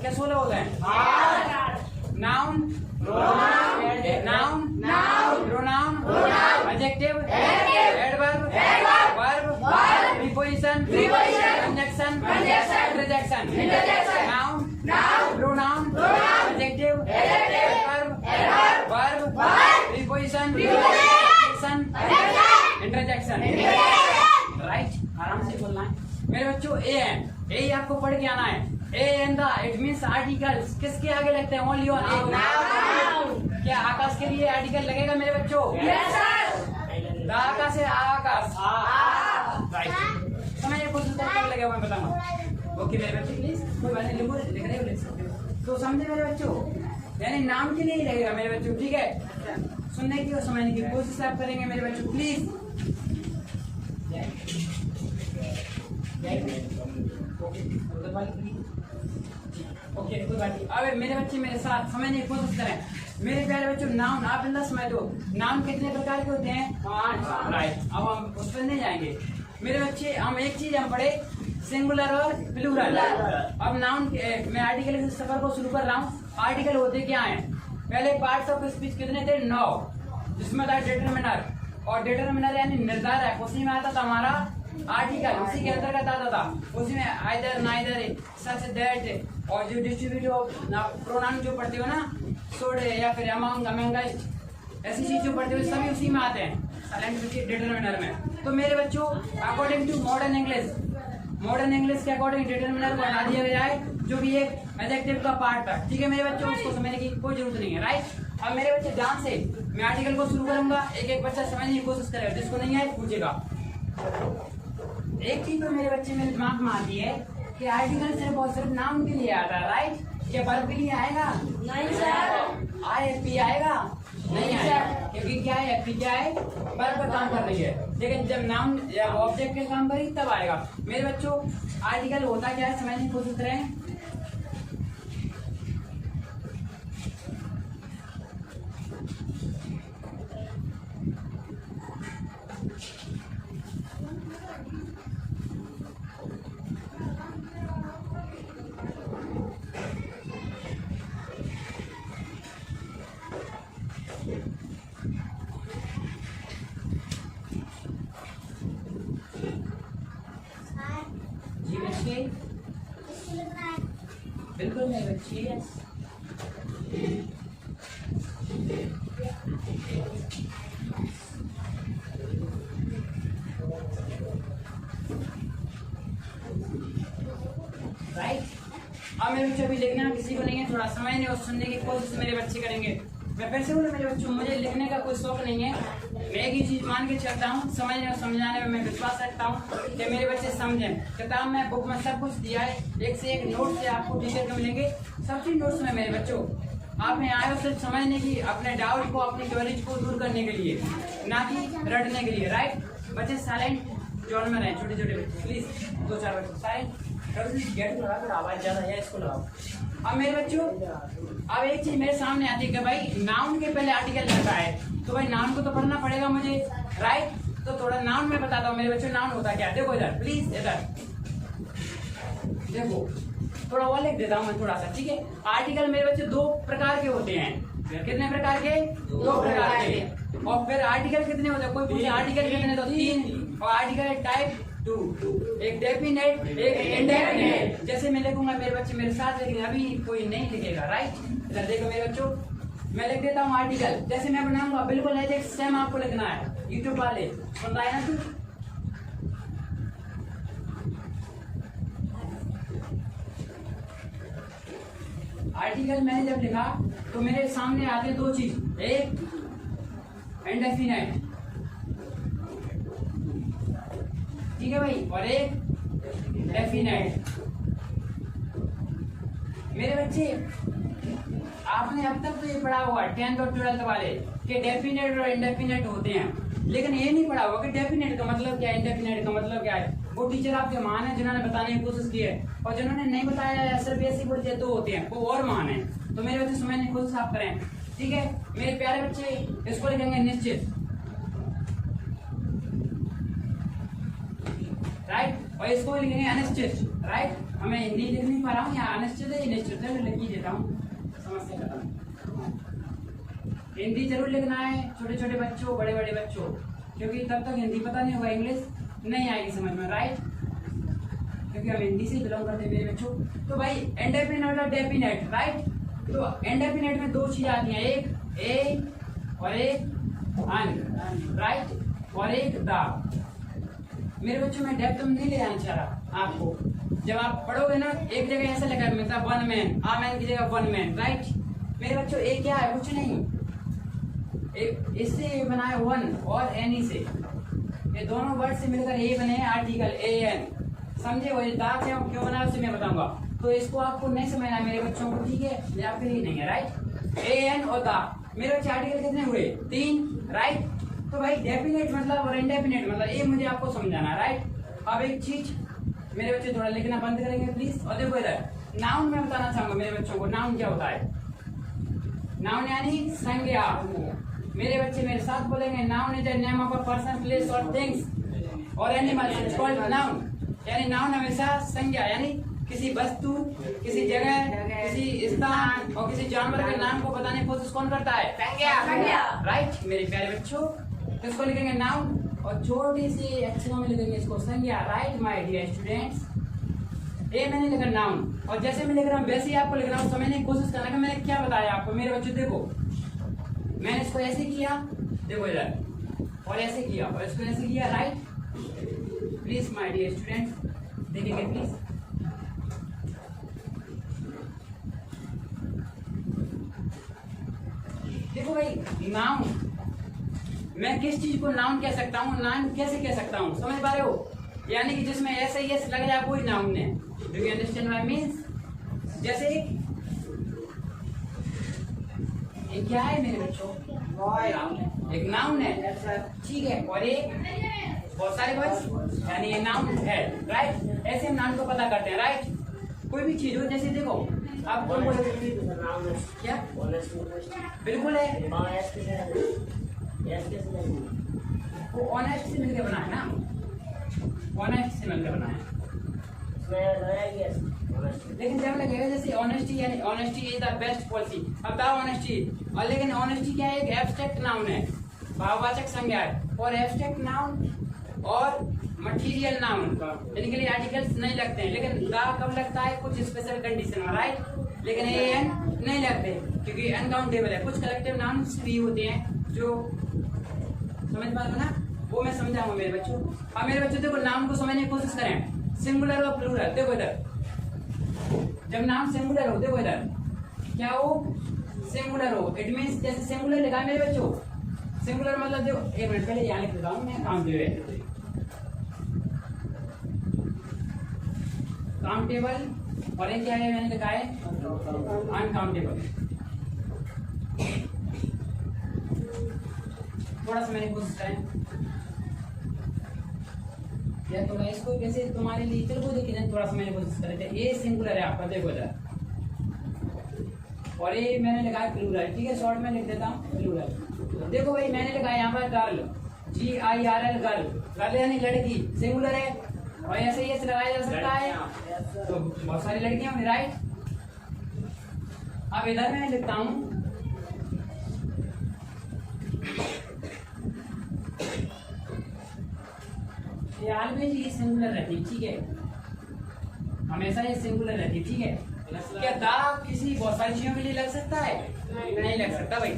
क्या 16 होते हैं। Noun, noun, pronoun, adjective, adverb, verb, preposition, conjunction, interjection, noun, pronoun, adjective, adverb, verb, preposition, interjection, right. आराम से बोलना है मेरे बच्चों। ए एन, ए आपको पढ़ के आना है। A an the, it means articles, किसके आगे लगते हैं, ओनली ऑन नाउन। क्या आकाश के लिए आर्टिकल लगेगा मेरे बच्चों, यस सर। आकाश है, आकाश, राइट। समझिए कुछ कब लगेगा मैं बताऊंगा। ओके मेरे बच्चे प्लीज, कोई बात नहीं, लिखो, लिख रहे हो लिख सकते हो। तो समझे मेरे बच्चों, यानी नाम के लिए ही लगेगा मेरे बच्चों, ठीक है। सुनने की और समझने की कोशिश आप करेंगे मेरे बच्चों प्लीज। ओके कोई बात नहीं। अब मेरे बच्चे मेरे साथ समझने की कोशिश करें। मेरे प्यारे बच्चों, नाउन आप अंदर समझ दो, नाउन कितने प्रकार के होते हैं, 5, राइट। अब हम उस पर नहीं जाएंगे मेरे बच्चे। हम एक चीज हम पढ़े, सिंगुलर और प्लूरल। अब नाउन, मैं आर्टिकल के सफर को शुरू कर रहा हूँ। आर्टिकल होते क्या है, पहले पार्ट्स ऑफ स्पीच कितने थे, 9, जिसमें था डिटरमिनर, और डिटरमिनर यानी निर्धारक, उसी में आता था हमारा आर्टिकल, उसी के अंतर्गत आता था। उसी में आइदर, नाइदर, सच, दैट, और जो डिस्ट्रीब्यूटिव प्रोनाउन जो पढ़ते हो ना, सोड या फिर अमंग, अमंगस्ट, ऐसी चीज जो पढ़ते हो सभी उसी में आते हैं, साइलेंट डिटरमिनर में। तो मेरे बच्चों अकॉर्डिंग टू मॉडर्न इंग्लिश के अकॉर्डिंग डिटरमिनर को हटा दिया गया है, जो भी एक एडजेक्टिव का पार्ट था, ठीक है मेरे बच्चों। उसको समझने की कोई जरूरत नहीं है, राइट। अब मेरे बच्चे ध्यान से मैं आर्टिकल को शुरू करूंगा, एक एक बच्चा समझने की कोशिश करेगा, जिसको नहीं आए पूछेगा। एक चीज तो मेरे बच्चे मेरे दिमाग में आती है कि आर्टिकल सिर्फ और सिर्फ नाउन के लिए आता है, राइट। क्या वर्ब के लिए आएगा,
नहीं सर।
आईएफपी आएगा, नहीं आएगा, क्योंकि क्या है, एफपी क्या है, वर्ब का काम कर रही है। लेकिन जब नाउन या ऑब्जेक्ट के काम करी तब आएगा। मेरे बच्चों आर्टिकल होता क्या है, समझने की कोशिश करें। जी बच्चे, बिल्कुल मेरे बच्चे। राइट। अब मेरे बच्चे अभी लिखना किसी को नहीं है, थोड़ा समझने और सुनने की कोशिश मेरे बच्चे करेंगे। मैं फिर से बोलूं मेरे बच्चों, मुझे लिखने का कोई शौक नहीं है। मैं एक ही चीज मान के चलता हूँ, समझने और समझाने में मैं विश्वास रखता हूँ कि मेरे बच्चे समझें। किताब में, बुक में सब कुछ दिया है, एक से एक नोट से आपको टीचर के मिलेंगे, सब चीज नोट्स में मेरे बच्चों। आप में आए हो सिर्फ समझने की, अपने डाउट को, अपनी क्वेरीज को दूर करने के लिए, ना कि रटने के लिए। राइट बच्चे साइलेंट जोन में रहे, छोटे छोटे बच्चे प्लीज, 2-4 बच्चे साइलेंट। गेट लगा कर आवाज ज्यादा है, इसको लगाओ। अब मेरे बच्चों, अब एक चीज मेरे सामने आती है कि भाई नाउन के पहले आर्टिकल लगता है, तो भाई नाउन को तो पढ़ना पड़ेगा मुझे। राइट, तो थोड़ा नाउन में बताता हूँ मेरे बच्चों, नाउन होता क्या। देखो इधर प्लीज, इधर देखो, थोड़ा और लिख देता हूँ मैं थोड़ा सा, ठीक है। आर्टिकल मेरे बच्चे 2 प्रकार के होते हैं। कितने प्रकार के? 2 प्रकार के। और फिर आर्टिकल कितने होते हैं? कोई पूछे आर्टिकल कितने, तो 3। और आर्टिकल टाइप 2, एक डेफिनेट, एक इंडेफिनेट। जैसे मैं लिखूंगा मेरे बच्चे मेरे साथ, लेकिन अभी कोई नहीं लिखेगा। राइट, इधर देखो मेरे बच्चों, मैं लिख देता हूँ आर्टिकल, जैसे मैं बनाऊंगा बिल्कुल ऐसे सेम आपको लिखना है। यूट्यूब वाले सुन रहा है ना तू? आर्टिकल मैंने जब लिखा तो मेरे सामने आते 2 चीज, एक इंडेफिनेट, ठीक है भाई, और एक डेफिनेट। मेरे बच्चे, आपने अब तक तो ये पढ़ा होगा 10th और 12th वाले कि डेफिनेट और इंडेफिनेट होते हैं, लेकिन ये नहीं पढ़ा होगा कि डेफिनेट का मतलब क्या है, इंडेफिनेट का मतलब क्या है। वो टीचर आपके महान है जिन्होंने बताने की कोशिश की है, और जिन्होंने नहीं बताया सिर्फ ऐसे बोल दिया तो होते हैं, वो और महान है। तो मेरे बच्चे समझने की कोशिश आप करें, ठीक है। मेरे प्यारे बच्चे, इसको लिखेंगे निश्चित, राइट, और इसको लिखेंगे अनिश्चित। राइट, हमें हिंदी लिख नहीं पा रहा हूँ, यहाँ अनिश्चित है, निश्चित है, लिख ही देता हूँ, समस्या खत्म। हिंदी जरूर लिखना है छोटे छोटे बच्चों, बड़े बड़े बच्चों, क्योंकि तब तक हिंदी पता नहीं होगा, इंग्लिश नहीं आएगी समझ में। राइट, क्योंकि हम हिंदी से बिलोंग करते हैं मेरे बच्चों। तो भाई इंडेफिनेट और डेफिनेट, राइट, तो इंडेफिनेट में 2 चीजें आती हैं, एक ए और एक अन, राइट, और एक द। मेरे बच्चों में डेप्थ में नहीं ले जाना चाह रहा आपको। जब आप पढ़ोगे ना, एक जगह ऐसा लगा मिलता 1 मैन, आ मैन की जगह 1 मैन। राइट, मेरे बच्चों ए क्या है? कुछ नहीं, इससे बना है 1 और एनी से, ये दोनों वर्ड से मिलकर ए बने हैं आर्टिकल ए एन। समझे? वो दाग क्यों बना उसे मैं बताऊंगा, तो इसको आपको नहीं समझना मेरे बच्चों को, ठीक है, या फिर ही नहीं है। राइट, ए एन और दा। मेरे बच्चे आर्टिकल कितने हुए? 3। राइट, तो भाई डेफिनेट मतलब और इंडेफिनेट मतलब ये मुझे आपको समझाना है। राइट, अब एक चीज मेरे बच्चे थोड़ा लिखना बंद करेंगे प्लीज, और देखो इधर नाउन में बताना चाहूंगा मेरे बच्चों को, नाउन क्या होता है। नाउन यानी संज्ञा। मेरे बच्चे मेरे साथ बोलेंगे, noun is the name of a person, place और थिंग्स और एनिमल्स इज कॉल्ड नाउन। यानी नाउन हमेशा संज्ञा, यानी किसी वस्तु, किसी जगह, किसी स्थान और किसी जानवर के नाम को बताने की कोशिश कौन करता है? संज्ञा। राइट मेरे प्यारे बच्चों, तो इसको लिखेंगे नाउन, और छोटी सी अक्षरों में लिखेंगे इसको संज्ञा। राइट माय डियर स्टूडेंट्स, ये मैंने लिखा नाउन, और जैसे मैं लिख रहा हूँ वैसे ही आपको लिख रहा हूँ, समझने की कोशिश करना कि मैंने क्या बताया आपको। मेरे बच्चों देखो, मैंने इसको ऐसे किया, देखो इधर, और ऐसे किया, और इसको ऐसे किया। Right, please my dear students देखेंगे प्लीज। देखो भाई, नाउन, मैं किस चीज को नाउन कह सकता हूँ, नाउन कैसे कह सकता हूँ, समझ पा रहे हो? यानी कि जिसमें ऐसे ही ऐसे लग जाए कोई नाउन है। Do you understand what I means? जैसे ये क्या है मेरे बच्चों? एक नाउन है, ठीक है, और एक बहुत सारे वर्ड्स, यानी ये नाउन है। राइट, ऐसे हम नाउन को पता करते हैं। राइट, कोई भी चीज हो, जैसे देखो आप कौन बोले क्या? बिल्कुल है, वो ऑनेस्ट से मिलकर बना है ना, ऑनेस्ट से मिलकर बना है। लेकिन जब लगेगा जैसे ऑनेस्टी, यानी honesty is the best policy. अब बताओ ऑनेस्टी, और लेकिन ऑनेस्टी क्या है? एक एब्स्ट्रैक्ट नाउन है, भाववाचक संज्ञा है, और एब्स्ट्रैक्ट नाउन और मटेरियल नाउन इनके लिए आर्टिकल्स नहीं लगते हैं, लेकिन दा कब लगता है? कुछ स्पेशल कंडीशन में। राइट, लेकिन ए एन नहीं लगते क्योंकि अनकाउंटेबल है। कुछ कलेक्टिव नाउन्स भी होते हैं जो समझ पा रहे ना, वो मैं समझाऊंगा मेरे बच्चों। अब मेरे बच्चों देखो, नाउन को समझने की कोशिश करें, सिंगुलर और प्लूरल। देखो इधर, जब नाउन सिंगुलर हो, देखो इधर क्या हो? सिंगुलर हो, इट मीन्स जैसे सिंगुलर लिखा है मेरे बच्चों, सिंगुलर मतलब देखो, एक मिनट पहले यहाँ लिख देता हूँ मैं, काउंटेबल, और एक क्या है मैंने लिखा है अनकाउंटेबल। थोड़ा सा मैंने कोशिश करें या तो मैं इसको कैसे तुम्हारे लिए, चलो देखिए थोड़ा सा मैंने कोशिश करे थे। ये सिंगुलर है आपका, देखो इधर, और ये मैंने लिखा है प्लूरल, ठीक है, शॉर्ट में लिख देता हूँ प्लूरल। देखो भाई मैंने लिखा है यहाँ पर गर्ल, GIRL, गर्ल, गर्ल यानी लड़की, सिंगुलर है, और ऐसे ही ऐसे लगाया जा सकता है, तो बहुत सारी लड़कियां होंगी, राइट। अब इधर मैं लिखता हूँ ऑलवेज ये सिंगुलर रहती, ठीक है, हमेशा ये सिंगुलर रहती, ठीक है। क्या दा किसी बहुत सारी चीजों के लिए लग सकता है? नहीं लग सकता भाई,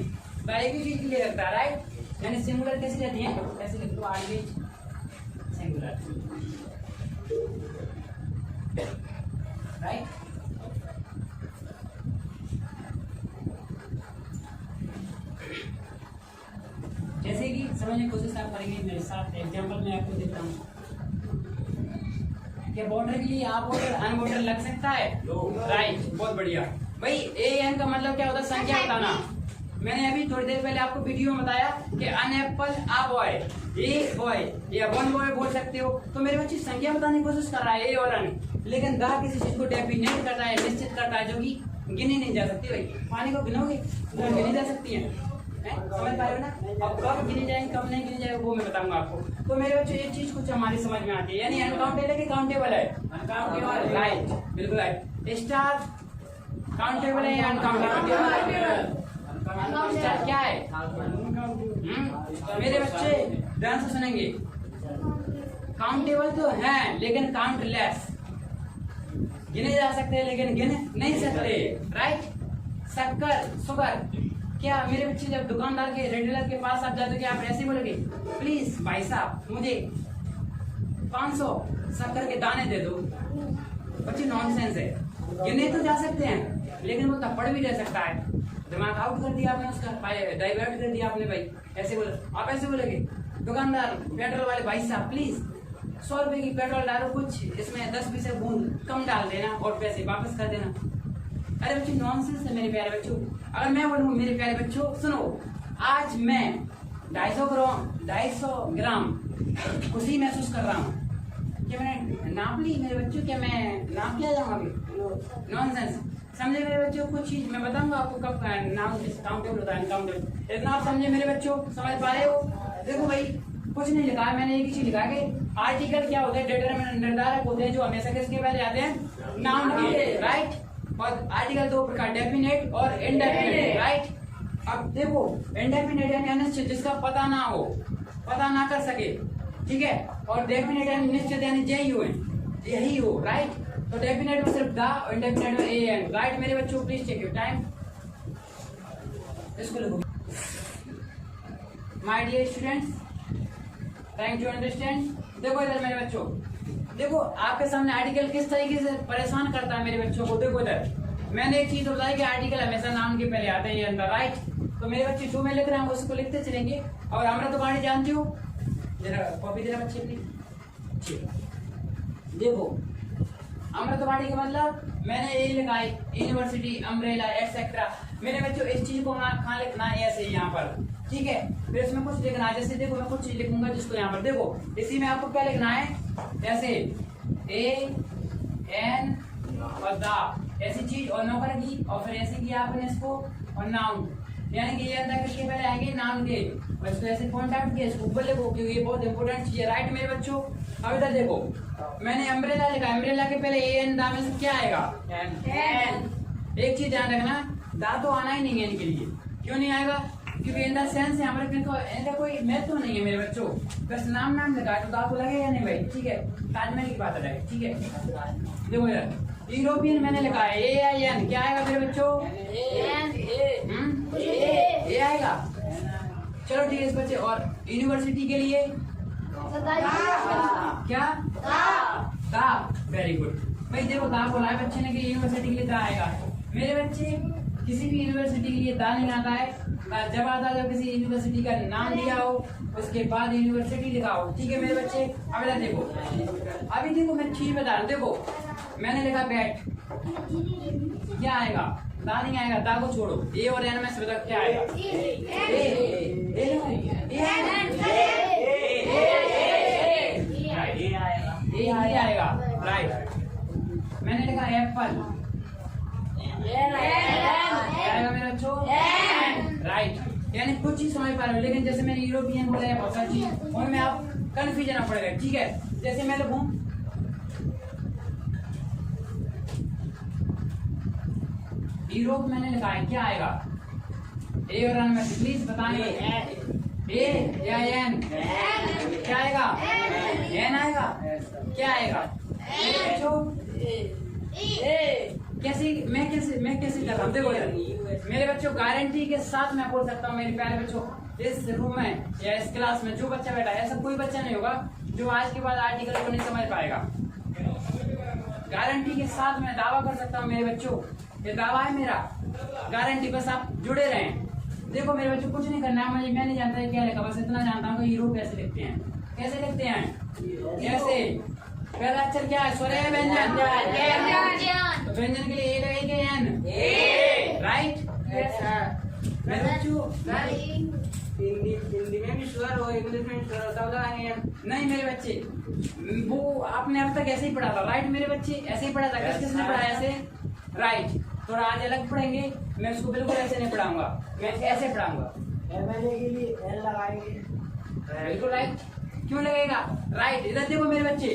दा एक ही चीज के लिए लगता है, राइट। यानी सिंगुलर कैसी रहती है, ऐसे लिख दो, ऑलवेज सिंगुलर, राइट। जैसे कि समझने की कोशिश आप करेंगे मेरे साथ, एग्जांपल मैं आपको देता हूँ कि बॉर्डर के लिए आप बॉर्डर अन बॉर्डर लग सकता है, राइट, बहुत बढ़िया भाई। AN का मतलब क्या होता है? संख्या बताना। मैंने अभी थोड़ी देर पहले आपको वीडियो में बताया कि an apple a boy, a boy या वन बॉय बोल सकते हो। तो मेरे बच्चे संख्या बताने की कोशिश कर रहा है ए और अन, लेकिन दा किसी चीज को डेफिनेट करता है, निश्चित करता है, जो कि गिनी नहीं जा सकती भाई। पानी को गिनोगे तो गिनी जा सकती है, समझ पा रहे हो ना। अब कब गिनी जाएंगे कब नहीं गिनी जाएगा वो मैं बताऊंगा आपको। तो मेरे बच्चों ये चीज कुछ हमारी समझ में आती है, यानी अनकाउंटेबल है कि काउंटेबल है? अनकाउंटेबल, राइट, बिल्कुल राइट। स्टार काउंटेबल है या अनकाउंटेबल? स्टार क्या है? मेरे बच्चे ध्यान से सुनेंगे, काउंटेबल तो है लेकिन काउंटलेस, गिने जा सकते हैं लेकिन गिने नहीं सकते, राइट। शक्कर, शुगर, क्या मेरे बच्चे जब दुकानदार के रिटेलर के पास आप जाते हो क्या आप ऐसे बोलोगे, प्लीज भाई साहब मुझे 500 शक्कर के दाने दे दो? बच्चे नॉनसेंस है, गिने तो जा सकते हैं लेकिन वो थप्पड़ भी दे सकता है, दिमाग आउट कर दिया आपने उसका, डाइवर्ट कर दिया आपने भाई, ऐसे बोलो। आप ऐसे बोलोगे दुकानदार पेट्रोल वाले भाई साहब प्लीज 100 रुपए की पेट्रोल डालो, कुछ इसमें 10-20 बूंद कम डाल देना और पैसे वापस कर देना। अरे बच्चे नॉनसेंस है मेरे प्यारे बच्चों। अगर मैं बोलूँ मेरे प्यारे बच्चों सुनो, आज मैं 250 ग्राम खुशी महसूस कर रहा हूँ, क्या मैंने नाप ली मेरे बच्चों? क्या मैं नाप क्या जाऊँ अभी? नॉनसेंस, समझे मेरे बच्चों। कुछ चीज मैं बताऊंगा आपको कब नाम काउंटेबल होता है, अनकाउंटेबल। इतना आप समझे मेरे बच्चों, समझ पा रहे हो? देखो भाई कुछ नहीं लिखा है मैंने, एक ही चीज लिखा है कि आर्टिकल क्या होते हैं, डिटरमिनेंट निर्धारक होते हैं जो हमेशा किसके पहले आते हैं? नाउन के, राइट। और आर्टिकल दो प्रकार, डेफिनेट और इनडेफिनेट, राइट। अब देखो इंडेफिनेट यानी अनिश्चित, जिसका पता ना हो, पता ना कर सके, ठीक है। और डेफिनेट यानी निश्चित यानी यही हो, राइट। तो डेफिनेट में सिर्फ द और इंडेफिनेट में AN, राइट मेरे बच्चों। प्लीज चेक योर टाइम, इसको लिखो। My dear students, thank you understand. देखो इधर मेरे बच्चों, देखो आपके सामने आर्टिकल किस तरीके से परेशान करता है मेरे बच्चों को। देखो इधर मैंने एक चीज बताई कि आर्टिकल हमेशा नाउन के पहले आते हैं अंदर, राइट। तो मेरे बच्चे जो मैं लिख रहा हूँ उसको लिखते चलेंगे। और अमृत वाणी जानती हो, जरा कॉपी जरा बच्चे अपनी, देखो अमृतवाणी का मतलब मैंने ये लिखा है यूनिवर्सिटी, अम्ब्रेला, एटसेट्रा। मेरे बच्चों इस चीज को कहाँ लिखना है? ऐसे यहाँ पर, ठीक है। फिर इसमें कुछ लिखना है, जैसे देखो मैं कुछ चीज लिखूंगा जिसको यहाँ पर देखो, इसी में आपको क्या लिखना है? ऐसे AN और दा, ऐसी चीज और नौकर की, और फिर ऐसे किया आपने इसको और नाउन, यानी कि ये अंदर किसके पहले आएंगे? नाउन के। और इसको ऐसे पॉइंट आउट किया, इसको ऊपर लिखो क्योंकि ये बहुत इंपॉर्टेंट चीज है, राइट मेरे बच्चों। अब इधर देखो मैंने अम्ब्रेला लिखा, अम्ब्रेला के पहले AN, दा में से क्या आएगा? एन। एक चीज ध्यान रखना, दा तो आना ही नहीं है इनके लिए। क्यों नहीं आएगा? क्योंकि इन द सेंस है हमारे, इनका कोई महत्व तो नहीं है मेरे बच्चों। बस नाम लिखा है तो दा तो लगेगा नहीं भाई, ठीक है। ताजमहल की बात है, ठीक है। देखो इधर यूरोपियन मैंने लिखा है AIN, क्या आएगा मेरे बच्चों? ए आएगा। चलो ठीक है इस बच्चे। और यूनिवर्सिटी के लिए क्या? दा। वेरी गुड भाई, देखो दा बोला है बच्चे ने कि यूनिवर्सिटी के लिए दा आएगा। मेरे बच्चे किसी भी यूनिवर्सिटी के लिए दा नहीं आता है, जब आता है जब किसी यूनिवर्सिटी का नाम दिया हो उसके बाद यूनिवर्सिटी लिखा हो। ठीक है मेरे बच्चे, अब इधर देखो, अभी देखो मैं चीज बता रहा हूँ। देखो मैंने लिखा बैट, क्या आएगा? दा नहीं आएगा, दा को छोड़ो, ए और एन में से बताओ क्या आएगा? ए आएगा, राइट। मैंने लिखा एप्पल, क्या आएगा मेरा बच्चों? राइट। यानी कुछ ही समझ पा रहे हो, लेकिन जैसे मैंने यूरोपियन बोला है बहुत सारी चीज उनमें आप कंफ्यूजन पड़ेगा। ठीक है, जैसे मैं लिखूं यूरोप, मैंने लिखा है, क्या आएगा? ए और एन में प्लीज बताएंगे। ए या एन? क्या आएगा? एन आएगा। क्या आएगा मेरे बच्चों? मैं कैसे कर रहा हूँ? देखो यार मेरे बच्चों, गारंटी के साथ मैं बोल सकता हूँ मेरे प्यारे बच्चों, इस रूम में या इस क्लास में जो बच्चा बैठा है ऐसा कोई बच्चा नहीं होगा जो आज के बाद आर्टिकल को नहीं समझ पाएगा। गारंटी के साथ मैं दावा कर सकता हूँ मेरे बच्चों, ये दावा है मेरा, गारंटी। बस आप जुड़े रहें। देखो मेरे बच्चों, कुछ नहीं करना है मुझे, मैं नहीं जानता है क्या लिखा, बस इतना जानता हूँ कि यूरो कैसे लिखते हैं। कैसे लिखते हैं? कैसे? पहला अक्षर क्या है? स्वर है व्यंजन? तो व्यंजन के लिए ए लगेगी एन, राइट? मेरे बच्चों
हिंदी में भी स्वर हो, इंग्लिश में भी स्वर होता होगा
नहीं मेरे बच्चे, वो आपने अब तक ऐसे ही पढ़ा था, राइट मेरे बच्चे? ऐसे ही पढ़ा था। किसने पढ़ाया ऐसे? राइट। थोड़ा आज अलग पढ़ेंगे, मैं उसको बिल्कुल ऐसे नहीं पढ़ाऊंगा, मैं ऐसे पढ़ाऊंगा।
के लिए एल लगाएंगे।
बिल्कुल राइट। क्यों लगेगा? राइट। इधर देखो मेरे बच्चे,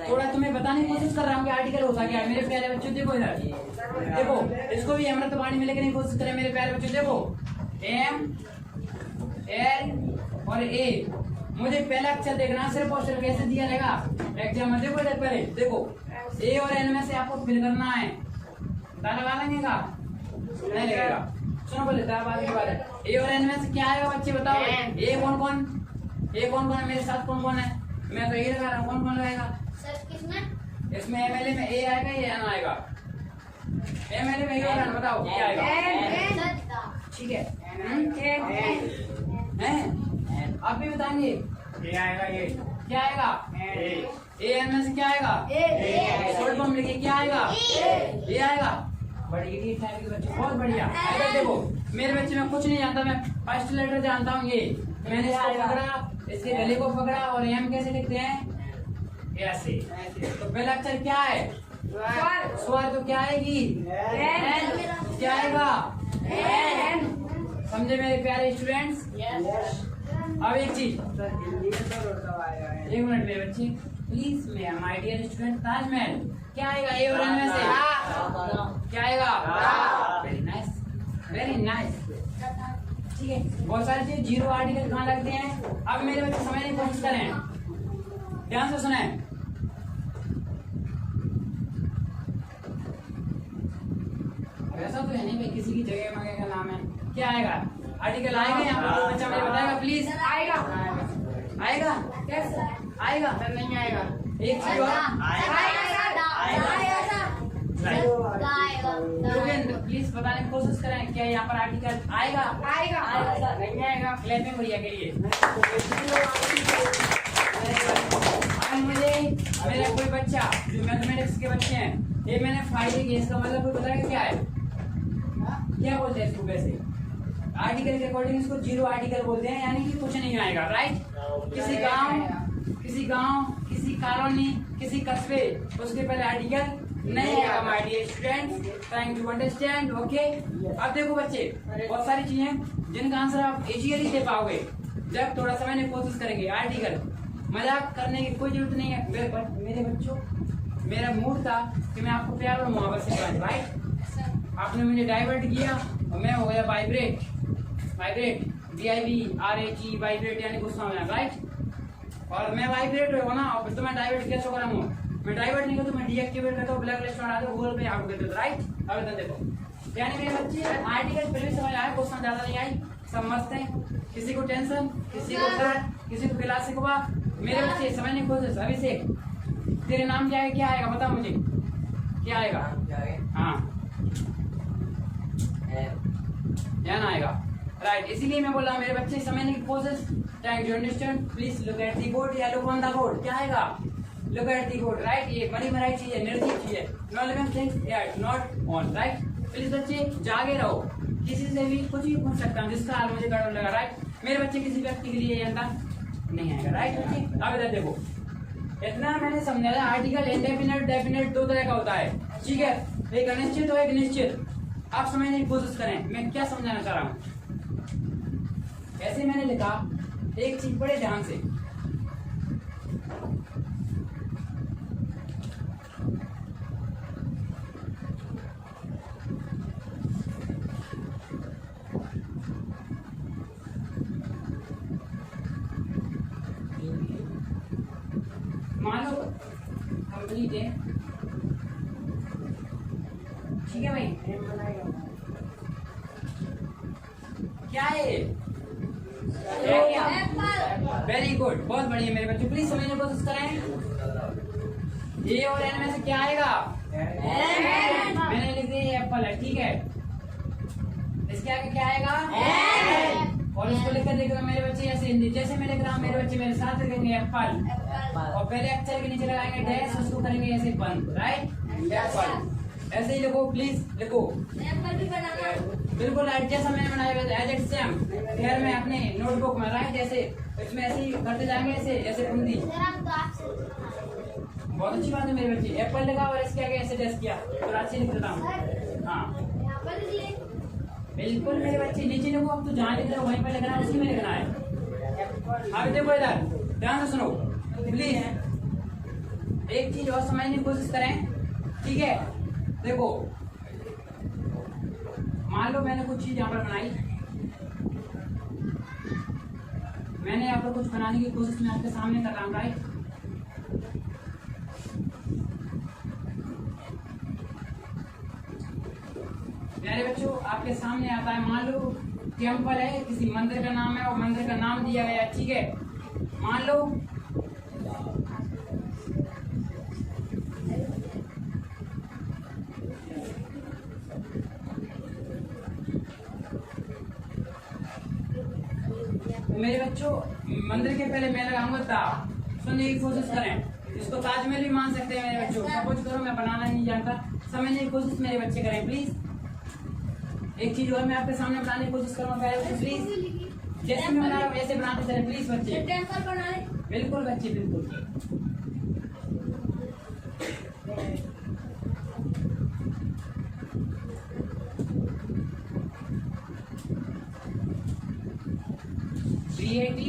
थोड़ा तुम्हें बताने की कोशिश कर रहा हूँ कि आर्टिकल होता क्या है मेरे प्यारे बच्चों। देखो इधर देखो, इसको भी अमृत वाणी में लिखने की कोशिश करें मेरे प्यारे बच्चों। देखो एम एल और ए, मुझे पहला अक्षर देखना सिर्फ और सिर्फ कैसे दिया रहेगा एग्जाम में। देखो इधर पहले देखो, ए और एन में से आपको फिल करना है। दा लगा लेंगे का? नहीं लगेगा। सुनो बोले दा बाद की बात है। ए और एन में से क्या आएगा बच्चे बताओ? ए कौन कौन? ए कौन कौन है मेरे साथ? कौन कौन है? मैं तो ए लगा रहा हूँ, कौन कौन लगाएगा? इसमें एमएलए में ए आएगा या एन आएगा? एमएलए में ए और एन बताओ क्या आएगा? ठीक है, आप भी बताएंगे
ये आएगा। ये
क्या आएगा? ए एन में से क्या आएगा? शॉर्ट फॉर्म लिखिए, क्या आएगा? ए आएगा। बड़ी बच्चे, बहुत बढ़िया। इधर देखो मेरे बच्चे, मैं कुछ नहीं जानता, मैं फर्स्ट लेटर जानता हूँ। ये मैंने इसको पकड़ा, इसके गले को पकड़ा, और एम कैसे लिखते हैं? ऐसे। तो पहला अक्षर क्या है? स्वर। तो क्या आएगी? क्या आएगा? समझे मेरे प्यारे स्टूडेंट्स? अब एक चीज, एक मिनट मेरे बच्चे please, my dear student, Taj Mahal क्या आएगा? ए और एन में से क्या आएगा? Very nice, very nice. ठीक है, बहुत सारी चीज जीरो आर्टिकल कहाँ लगते हैं। अब मेरे बच्चे समझने की कोशिश करें, ध्यान से सुने। ऐसा तो है नहीं भाई किसी की जगह मगे का नाम है। क्या आएगा? आर्टिकल आएगा यहाँ पर? बच्चा मुझे बताएगा प्लीज। आएगा? आएगा? कैसे आएगा?
नहीं आएगा।
एक चीज और, योगेंद्र प्लीज बताने की कोशिश करें, क्या यहाँ पर आर्टिकल आएगा?
नहीं आएगा।
क्लैपिंग भैया के लिए। मुझे मेरा कोई बच्चा जो मैथमेटिक्स के बच्चे हैं, ये मैंने फाइल किया, इसका मतलब कोई बताएगा क्या है? क्या बोलते हैं इसको? वैसे आर्टिकल के अकॉर्डिंग इसको जीरो आर्टिकल बोलते हैं, यानी कि कुछ नहीं आएगा। राइट? किसी गांव, किसी कॉलोनी, किसी कस्बे, उसके पहले आर्टिकल नहीं आएगा। My dear students, trying to understand, okay? अब देखो बच्चे, बहुत सारी चीजें जिनका आंसर आप इजीली दे पाओगे जब थोड़ा समझने की कोशिश करेंगे। आर्टिकल मजाक करने की कोई जरूरत नहीं है मेरे बच्चों। मेरा मूड था कि मैं आपको प्यार और मोहब्बत से कहूं। राइट? आपने मुझे डाइवर्ट किया और मैं हो गया वाइब्रेट। VIBRAT, वाइब्रेट यानी गुस्सा होना। राइट? और मैं वाइब्रेट होगा ना, और तो मैं डाइवर्ट कैसे करा हूँ? मैं डाइवर्ट नहीं करता, मैं डीएक्टिवेट करता हूँ, ब्लैक लिस्ट में डालता हूँ, गूगल पे आउट कर देता। राइट? अब इधर देखो, यानी मेरे बच्चे आर्टिकल फिर भी समझ आया, क्वेश्चन ज्यादा नहीं आई, सब मस्त है। किसी को टेंशन, किसी को डर, किसी को क्लास सिखवा। मेरे बच्चे समझने की कोशिश। अभिषेक तेरे नाम क्या है? क्या आएगा बता मुझे, क्या आएगा? हाँ एन आएगा, राइट। इसीलिए मैं बोला मेरे बच्चे समझने की कोशिश, thank you understand, please look at the board या लुक ऑन द बोर्ड। क्या आएगा? Look at the board, right. ये बड़ी मराई चीज है, निर्जीव चीज है, not living things at not on, right. Please बच्चे जागे रहो, किसी से भी कुछ भी पूछ सकता हूँ जिसका हाल मुझे गड़बड़ लगा, राइट। मेरे बच्चे किसी व्यक्ति के लिए जानता नहीं आएगा, राइट बच्चे। अब इधर देखो, इतना मैंने समझाया। आर्टिकल इंडेफिनिट डेफिनिट दो तरह का होता है, ठीक है, एक अनिश्चित और एक निश्चित। आप समझने की कोशिश करें मैं क्या समझाना चाह रहा हूँ। ऐसे मैंने लिखा, एक चीज बड़े ध्यान से, मान लो कंप्लीट है, ठीक है भाई। क्या है? वेरी गुड, बहुत बढ़िया मेरे बच्चों, प्लीज समझने की कोशिश करें। ए और एन में से क्या आएगा? मैंने लिख दिया एप्पल है, ठीक है। इसके आगे क्या आएगा? और इसको लिखकर देख रहा मेरे बच्चे ऐसे हिंदी, जैसे मैं लिख रहा हूँ मेरे बच्चे मेरे साथ लिखेंगे एप्पल, और पहले अक्षर के नीचे लगाएंगे डैश, उसको करेंगे ऐसे बंद, राइट। एप्पल ऐसे ही लिखो, प्लीज लिखो, बिल्कुल राइट, जैसा मैंने बनाया एज इट सेम। फिर मैं अपने नोटबुक में, राइट, जैसे इसमें ऐसे ही करते जाएंगे, ऐसे ऐसे बूंदी। बहुत अच्छी बात है मेरे बच्चे, एप्पल लिखा और इसके आगे ऐसे डैश किया, तो अच्छे लिख देता हूँ। हाँ बिल्कुल मेरे बच्चे, नीचे लिखो, अब तो जहाँ लिख रहे हो वहीं पर लिखना है, उसी में लिखना है। अब देखो इधर ध्यान से सुनो प्लीज, एक चीज और समझने की कोशिश करें, ठीक है। देखो मान लो मैंने कुछ चीज यहाँ पर बनाई, मैंने यहाँ पर कुछ बनाने की कोशिश में आपके सामने कर रहा हूँ, राइट। मेरे बच्चों आपके सामने आता है, मान लो टेम्पल है, किसी मंदिर का नाम है और मंदिर का नाम दिया गया है, ठीक है। मान लो तो मेरे बच्चों मंदिर के पहले मैं लगाऊंगा ता, सुनने की कोशिश करें। इसको ताजमहल भी मान सकते हैं मेरे बच्चों, सपोज करो मैं बनाना नहीं जानता, समझने की कोशिश मेरे बच्चे करें प्लीज। एक चीज और मैं आपके सामने बनाने की कोशिश करूंगा प्लीज, जैसे मैं बना रहा हूँ वैसे बनाते चले प्लीज बच्चे। बिल्कुल बच्चे बिल्कुल।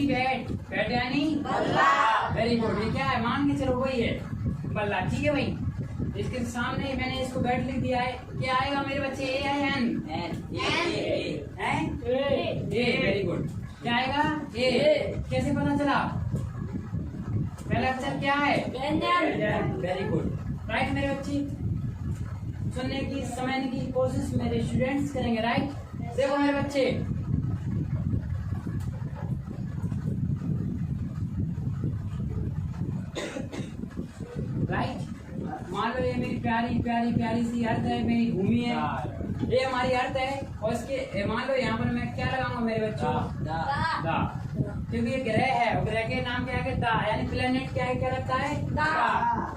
बैट, बैट यानी बल्ला। वेरी गुड, ये क्या है? मान के चलो वही है बल्ला, ठीक है भाई। इसके सामने मैंने इसको बैट लिख दिया है, क्या आएगा मेरे बच्चे? ए है एन, ए, वेरी गुड। क्या आएगा? ए। कैसे पता चला? पहला अक्षर क्या है? वेरी गुड, राइट मेरे बच्चे। सुनने की समझने की कोशिश मेरे स्टूडेंट्स करेंगे, राइट। देखो मेरे बच्चे, राइट, मान लो ये मेरी प्यारी प्यारी प्यारी सी अर्थ है, मेरी भूमि है, ये हमारी अर्थ है। और इसके मान लो यहाँ पर मैं क्या लगाऊंगा मेरे बच्चों? दा, क्योंकि ये ग्रह है और ग्रह के नाम क्या है? दा, यानी प्लेनेट क्या है, क्या लगता है? दा।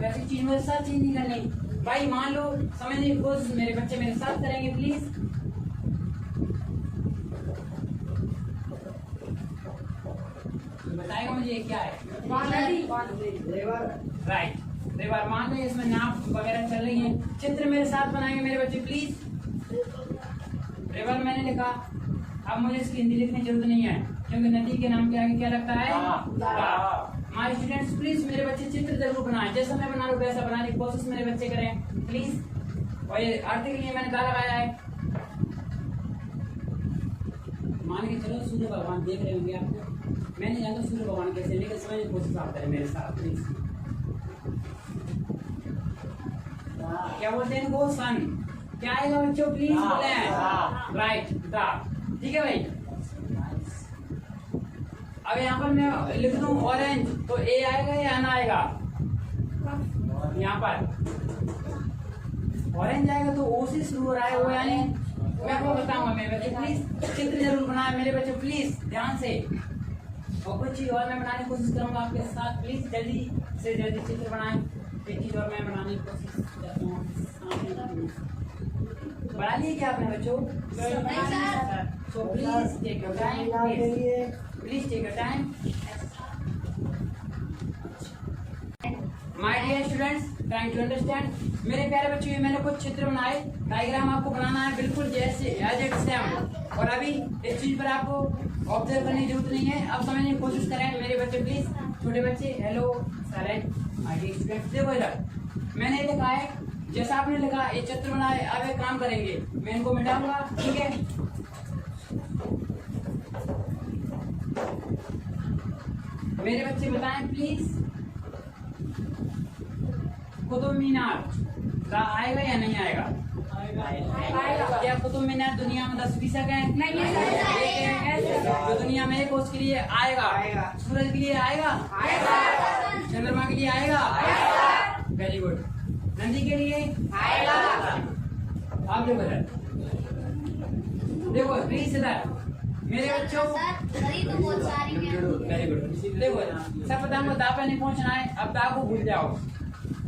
ऐसी चीज मुझे साथ चीज नहीं करनी भाई। मान लो समझने की कोशिश मेरे बच्चे मेरे साथ करेंगे प्लीज। बताएगा मुझे ये क्या है? Right, river. मान लो इसमें नाव वगैरह चल रही है, चित्र मेरे साथ बनाएंगे मेरे बच्चे प्लीज। रिवर मैंने लिखा, अब मुझे इसकी हिंदी लिखने की जरूरत नहीं है, क्योंकि नदी के नाम के आगे क्या लगता है? माय स्टूडेंट्स प्लीज मेरे बच्चे चित्र जरूर बनाएं, जैसा मैं बना रहा हूँ वैसा बनाने की कोशिश मेरे बच्चे करें प्लीज। और ये अर्थ के लिए मैंने दा लगाया है। मान के चलो सूर्य भगवान देख रहे होंगे आपको, मैं नहीं जानता सूर्य भगवान कैसे, लेकिन समझने की कोशिश आप करें मेरे साथ प्लीज। क्या बोलते हैं इनको? सन। क्या आएगा बच्चों प्लीज बोले? राइट, दा, ठीक है भाई। अब यहाँ पर मैं लिख दूं ऑरेंज, तो ए आएगा या एन आएगा? यहाँ पर ऑरेंज आएगा तो ओ से शुरू हो रहा है वो, यानी मैं वो बताऊंगा मेरे बच्चे प्लीज चित्र जरूर बनाए मेरे बच्चे प्लीज ध्यान से। और कुछ चीज और मैं बनाने की कोशिश करूंगा आपके साथ, प्लीज जल्दी से जल्दी चित्र बनाएं। एक चीज और मैं बनाने की कोशिश करता हूँ, बना लिए क्या आपने बच्चों? So please take your time, please take your time. My dear students, trying to understand. मेरे प्यारे बच्चों, ये मैंने कुछ चित्र बनाए, डायग्राम आपको बनाना है बिल्कुल जैसे एज इट सेम। और अभी इस चीज पर आपको ऑब्जर्व करने की जरूरत नहीं है, अब समझने की कोशिश करें मेरे बच्चे प्लीज। छोटे बच्चे hello silent, my dear students देखो इधर मैंने लिखा है, जैसा आपने लिखा ये चित्र बनाए। अब एक काम करेंगे, मैं इनको मिटाऊंगा, ठीक है? मेरे बच्चे बताएं प्लीज, कुतुब मीनार आएगा या नहीं आएगा? क्या कुतुब मीनार दुनिया में 10 फीसद है? नहीं। जो दुनिया में है उसके लिए आएगा, सूरज के लिए आएगा, चंद्रमा के लिए आएगा, वेरी गुड। नंदी के लिए आएगा। आप देखो इधर, देखो प्लीज इधर मेरे बच्चों, वेरी गुड। देखो सब बताऊंगा, दा पे नहीं पहुंचना है, अब दा को भूल जाओ।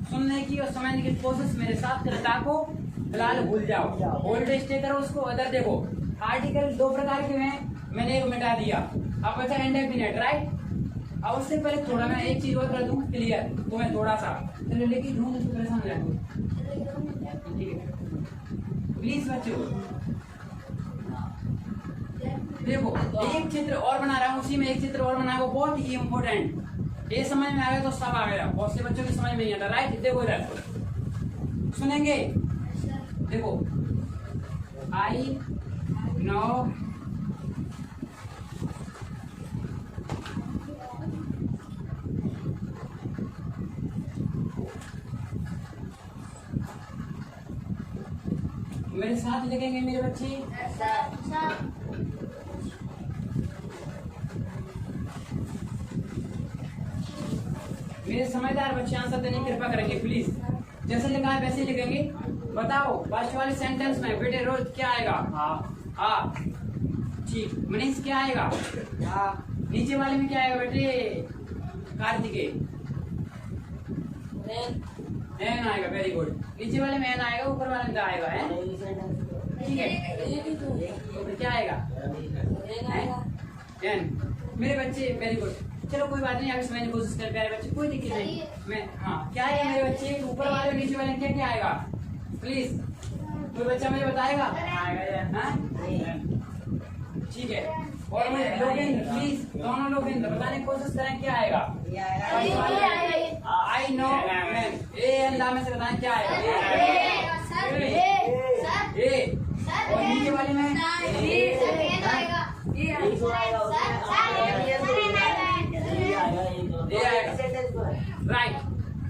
सुनने की और समझने की कोशिश मेरे साथ करें, दा को फिलहाल भूल जाओ, होल्ड स्टे करो उसको। अदर देखो आर्टिकल 2 प्रकार के हैं, मैंने एक मिटा दिया। अब बचा इंडेफिनिट, राइट? अब उससे पहले थोड़ा मैं एक चीज और कर दूं क्लियर, तो मैं थोड़ा सा चलो लेके ढूंढ तो परेशान हो जाएंगे, ठीक है? प्लीज बच्चों देखो, एक चित्र और बना रहा हूँ, उसी में एक चित्र और बना, वो बहुत ही इम्पोर्टेंट। ये समझ में आ गया तो सब आ गया, बहुत से बच्चों की समझ में नहीं आता, राइट? देखो इधर सुनेंगे, देखो आई नो मेरे साथ लिखेंगे मेरे बच्चे। मेरे समझदार बच्चे आंसर देने की कृपा करेंगे प्लीज, जैसे लिखा है वैसे लिखेंगे। बताओ फर्स्ट वाले सेंटेंस में बेटे रोज क्या आएगा? हाँ ठीक। मनीष क्या आएगा? नीचे वाले में क्या आएगा बेटे? कार्तिकेय एन आएगा, वेरी गुड। नीचे वाले में एन आएगा, ऊपर वाले में क्या आएगा? ठीक है, तो क्या आएगा? एन। मेरे बच्चे वेरी गुड, चलो कोई बात नहीं, आगे समझने की कोशिश कर प्यारे बच्चे, कोई दिक्कत नहीं। मैं हाँ क्या है मेरे बच्चे, ऊपर वाले नीचे वाले क्या क्या आएगा? प्लीज कोई बच्चा मुझे बताएगा? ठीक है, और मैं लोग प्लीज दोनों लोग बताने की कोशिश करें क्या आएगा? आई नो मैन, ए अंदा में से बताएं क्या आएगा? ए और नीचे वाले में राइट।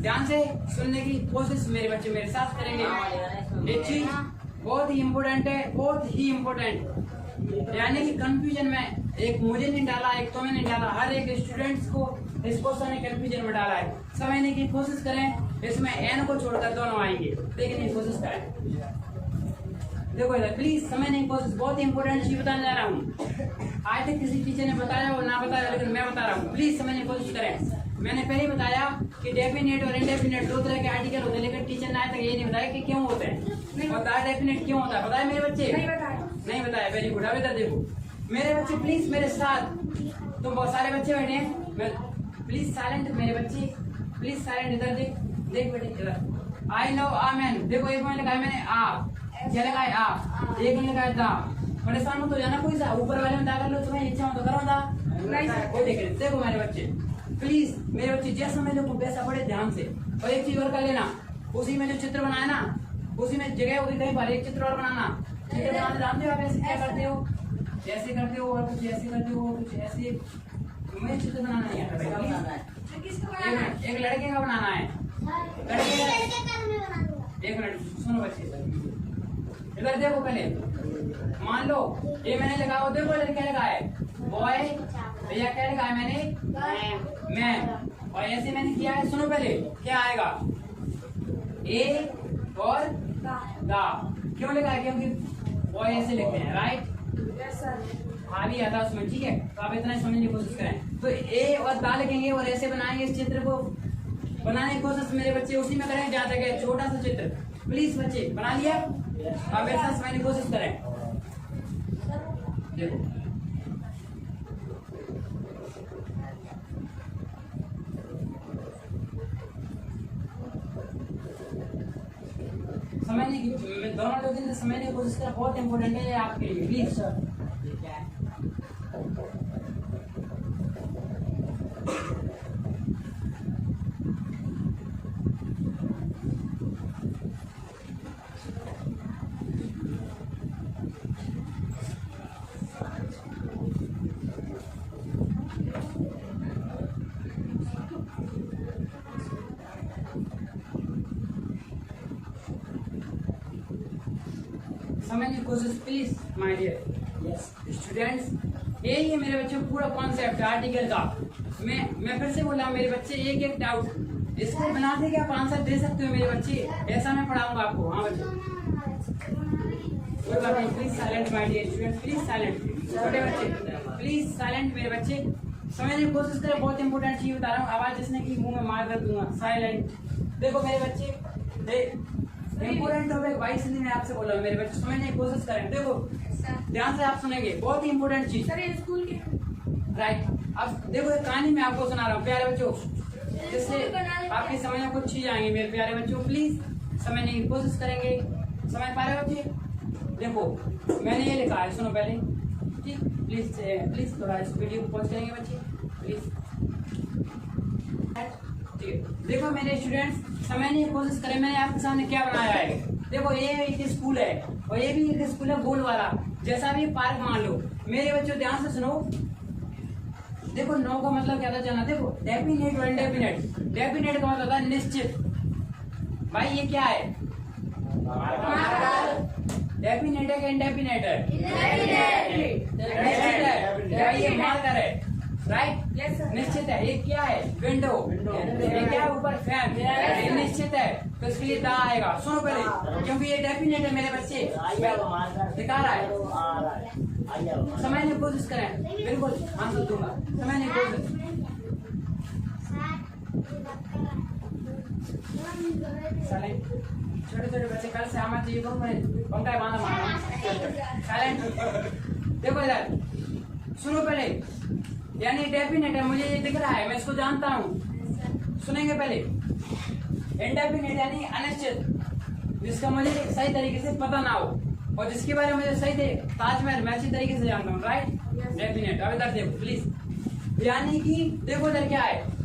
ध्यान से सुनने की कोशिश मेरे बच्चे मेरे साथ करेंगे। ये चीज बहुत ही इम्पोर्टेंट है, बहुत ही इम्पोर्टेंट। यानी कि कंफ्यूजन में एक मुझे नहीं डाला, एक तुम्हें नहीं डाला, हर एक स्टूडेंट्स को इस क्वेश्चन ने कंफ्यूजन में डाला है। समझने की कोशिश करें, इसमें एन को छोड़कर दोनों आएंगे, देखने की कोशिश करें। देखो इधर प्लीज समझने की कोशिश, बहुत इंपॉर्टेंट चीज बताने जा रहा हूँ। आज तक किसी टीचर ने बताया और ना बताया, लेकिन मैं बता रहा हूँ, प्लीज समझने की कोशिश करें। मैंने पहले बताया कि डेफिनेट और इनडेफिनेट 2 तरह के आर्टिकल होते हैं, लेकिन टीचर ने आज तक ये नहीं बताया कि क्यों होते हैं और डेफिनेट क्यों होता है। बताया मेरे बच्चे? नहीं बताया, वेरी गुड। अब इधर देखो मेरे बच्चे प्लीज मेरे साथ, तुम बहुत सारे बच्चे बैठे हैं, प्लीज साइलेंट मेरे बच्चे, प्लीज साइलेंट। इधर देख बेटे इधर। आई नो आमेन। देखो एक में लिखा है मैंने आ, क्या लिखा है? आ। एक में लिखा है दा। परेशान मत हो जाना, कोई सा ऊपर वाले में दा कर लो, तुम्हें इच्छा हो तो करो दा, कोई देख। देखो मेरे बच्चे प्लीज मेरे बच्चे जैसा मैं लिखूं वैसा पढ़े ध्यान से। और एक चीज और कर लेना, उसी में जो चित्र बनाया ना, उसी में जगह होगी कहीं पर एक चित्र और बनाना। चित्र बनाने जानते हो आप ऐसे क्या करते हो? ऐसे करते हो और कुछ ऐसे करते हो, कुछ ऐसे। मुझे चित्र बनाना नहीं आता भाई। एक लड़के का बनाना है, एक मिनट सुनो बच्चे, इधर देखो पहले। मान लो ये मैंने लिखा हो, देखो क्या लिखा है? बॉय। भैया क्या लिखा है मैंने? मैन। और ऐसे मैंने किया है, सुनो पहले क्या आएगा? ए और दा। क्यों लिखा है? क्योंकि और ऐसे लिखते हैं, राइट?
Yes, sir.
भी आता उसमें, ठीक है? तो आप इतना समझने की कोशिश करें। तो ए और दा लिखेंगे और ऐसे बनाएंगे इस चित्र को। बनाने की कोशिश मेरे बच्चे उसी में करें जहाँ तक है, छोटा सा चित्र। प्लीज बच्चे बना लिया? आप मेरे साथ समझने की कोशिश करें। देखो समझने की, दोनों लोग इनसे समझने की कोशिश करें, बहुत इंपॉर्टेंट है आपके लिए, प्लीज सर। क्या है? समझने की कोशिश प्लीज माय डियर स्टूडेंट्स। यही है मेरे बच्चों पूरा कॉन्सेप्ट आर्टिकल का। मैं फिर से बोला मेरे बच्चे, एक एक डाउट इसको बना दे क्या आप आंसर दे सकते हो मेरे बच्चे? ऐसा मैं पढ़ाऊंगा आपको। हाँ बच्चे, कोई बात नहीं, please silent my dear students, please silent. छोटे बच्चे प्लीज साइलेंट मेरे बच्चे, समझने की कोशिश करें, बहुत इंपॉर्टेंट चीज बता रहा हूँ। आवाज जिसने की मुंह में मार कर दूंगा। साइलेंट। देखो मेरे बच्चे, इम्पोर्टेंट टॉपिक भाई हिंदी में आपसे बोला मेरे बच्चे, समझने की कोशिश करें। देखो ध्यान से आप सुनेंगे, बहुत ही इंपॉर्टेंट चीज।
सर ये स्कूल के
राइट। अब देखो एक कहानी मैं आपको सुना रहा हूँ प्यारे बच्चों, जिससे आपकी समझ में कुछ चीज आएंगी मेरे प्यारे बच्चों। प्लीज समझने की कोशिश करेंगे। समझ पा रहे हो बच्चे? देखो मैंने ये लिखा है, सुनो पहले, ठीक? प्लीज प्लीज थोड़ा इस वीडियो को पॉज करेंगे बच्चे, प्लीज। देखो मेरे स्टूडेंट्स, समझने की कोशिश करें, मैंने आपके सामने क्या बनाया है। देखो ये एक स्कूल है और ये भी एक स्कूल है गोल वाला, जैसा भी पार्क मान लो। मेरे बच्चों ध्यान से सुनो। देखो नो का मतलब क्या था जाना? देखो डेफिनेट और इंडेफिनेट। डेफिनेट का मतलब होता है निश्चित। भाई ये क्या है? डेफिनेट है कि इंडेफिनेट है? निश्चित है। भाई ये मार्कर है, राइट?
Yes, sir.
निश्चित है। ये क्या है? विंडो। ये क्या है? ऊपर फैन। ये निश्चित है, तो इसके लिए दा आएगा। सुनो पहले, क्योंकि ये डेफिनेट है मेरे बच्चे, दिखा रहा है। समझने की कोशिश करें, बिल्कुल आंसर दूंगा, समझने की कोशिश। छोटे छोटे बच्चे कल से आना चाहिए, पंखा बांधा मारना। साइलेंट। देखो इधर सुनो पहले, यानी डेफिनेट है, मुझे ये दिख रहा है, मैं इसको जानता हूँ। सुनेंगे पहले। इंडेफिनेट यानी अनिश्चित, जिसका मुझे सही तरीके से पता ना हो और जिसके बारे में मुझे सही ताजमहल मैं अच्छी तरीके से जानता हूँ, राइट? डेफिनेट। अब इधर देखो प्लीज, यानी कि देखो इधर क्या है